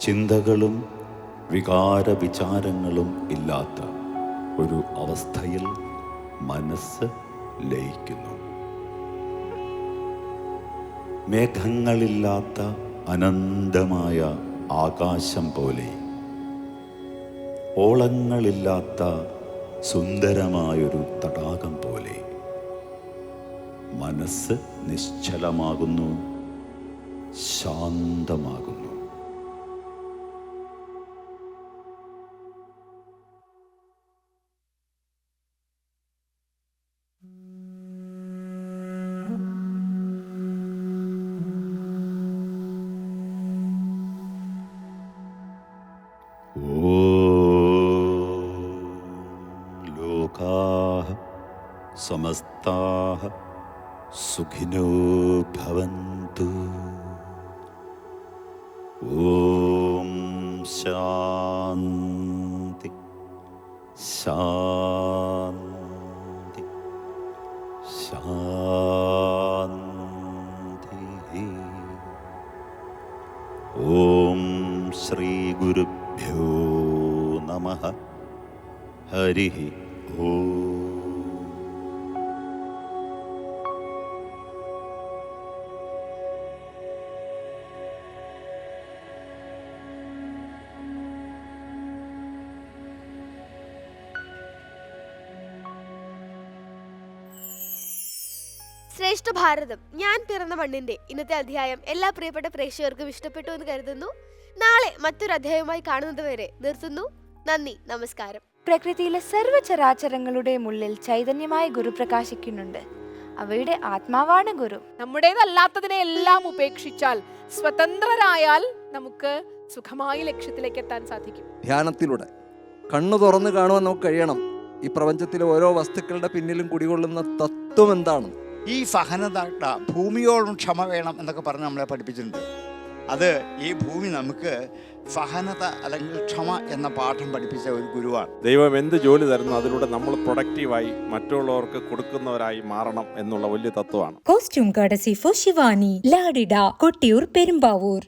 ചിന്തകളും വികാര വിചാരങ്ങളും ഇല്ലാത്ത ഒരു അവസ്ഥയിൽ മനസ്സ് ലയിക്കുന്നു. മേഘങ്ങളില്ലാത്ത അനന്തമായ ആകാശം പോലെ, ഓളങ്ങളില്ലാത്ത സുന്ദരമായൊരു തടാകം പോലെ മനസ്സ് നിശ്ചലമാകുന്നു, ശാന്തമാകുന്നു. സമസ്താഃ സുഖിനോ ഭവന്തു. ഓം ശാന്തി ശാന്തി ശാന്തി. ഓം ശ്രീ ഗുരുഭ്യോ നമഃ. ഹരി ഓം. ശ്രേഷ്ഠ ഭാരതം, ഞാൻ പിറന്ന മണ്ണിന്റെ ഇന്നത്തെ അധ്യായം എല്ലാ പ്രിയപ്പെട്ട പ്രേക്ഷകർക്കും ഇഷ്ടപ്പെട്ടു എന്ന് കരുതുന്നു. നാളെ മറ്റൊരു അധ്യായവുമായി കാണുന്നത് വരെ നിർത്തുന്നു. നന്ദി, നമസ്കാരം. പ്രകൃതിയിലെ സർവ്വചരാചരങ്ങളുടെയും ഉള്ളിൽ ചൈതന്യമായ ഗുരു പ്രകാശിക്കുന്നുണ്ട്. അവയുടെ ആത്മാവാണ് ഗുരു. നമ്മുടേതല്ലാത്തതിനെ എല്ലാം ഉപേക്ഷിച്ചാൽ, സ്വതന്ത്രരായാൽ നമുക്ക് സുഖമായി ലക്ഷ്യത്തിലേക്ക് എത്താൻ സാധിക്കും. ധ്യാനത്തിലൂടെ കണ്ണു തുറന്ന് കാണുവാൻ നമുക്ക് കഴിയണം ഈ പ്രപഞ്ചത്തിലെ ഓരോ വസ്തുക്കളുടെ പിന്നിലും കുടികൊള്ളുന്ന തത്വം എന്താണ്. ഈ സഹനതാട്ട ഭൂമിയോടും ക്ഷമ വേണം എന്നൊക്കെ പറഞ്ഞ് നമ്മളെ പഠിപ്പിച്ചിട്ടുണ്ട്. അത് ഈ ഭൂമി നമുക്ക് സഹനത അല്ലെങ്കിൽ ക്ഷമ എന്ന പാഠം പഠിപ്പിച്ച ഒരു ഗുരുവാണ്. ദൈവം എന്ത് ജോലി തരുന്നു അതിലൂടെ നമ്മൾ പ്രൊഡക്റ്റീവായി മറ്റുള്ളവർക്ക് കൊടുക്കുന്നവരായി മാറണം എന്നുള്ള വലിയ തത്വമാണ്. കോസ്റ്റ്യൂം കടസി ഫോർ ശിവാനി, ലാഡിഡ, കൊട്ടിയൂർ, പെരുമ്പാവൂർ.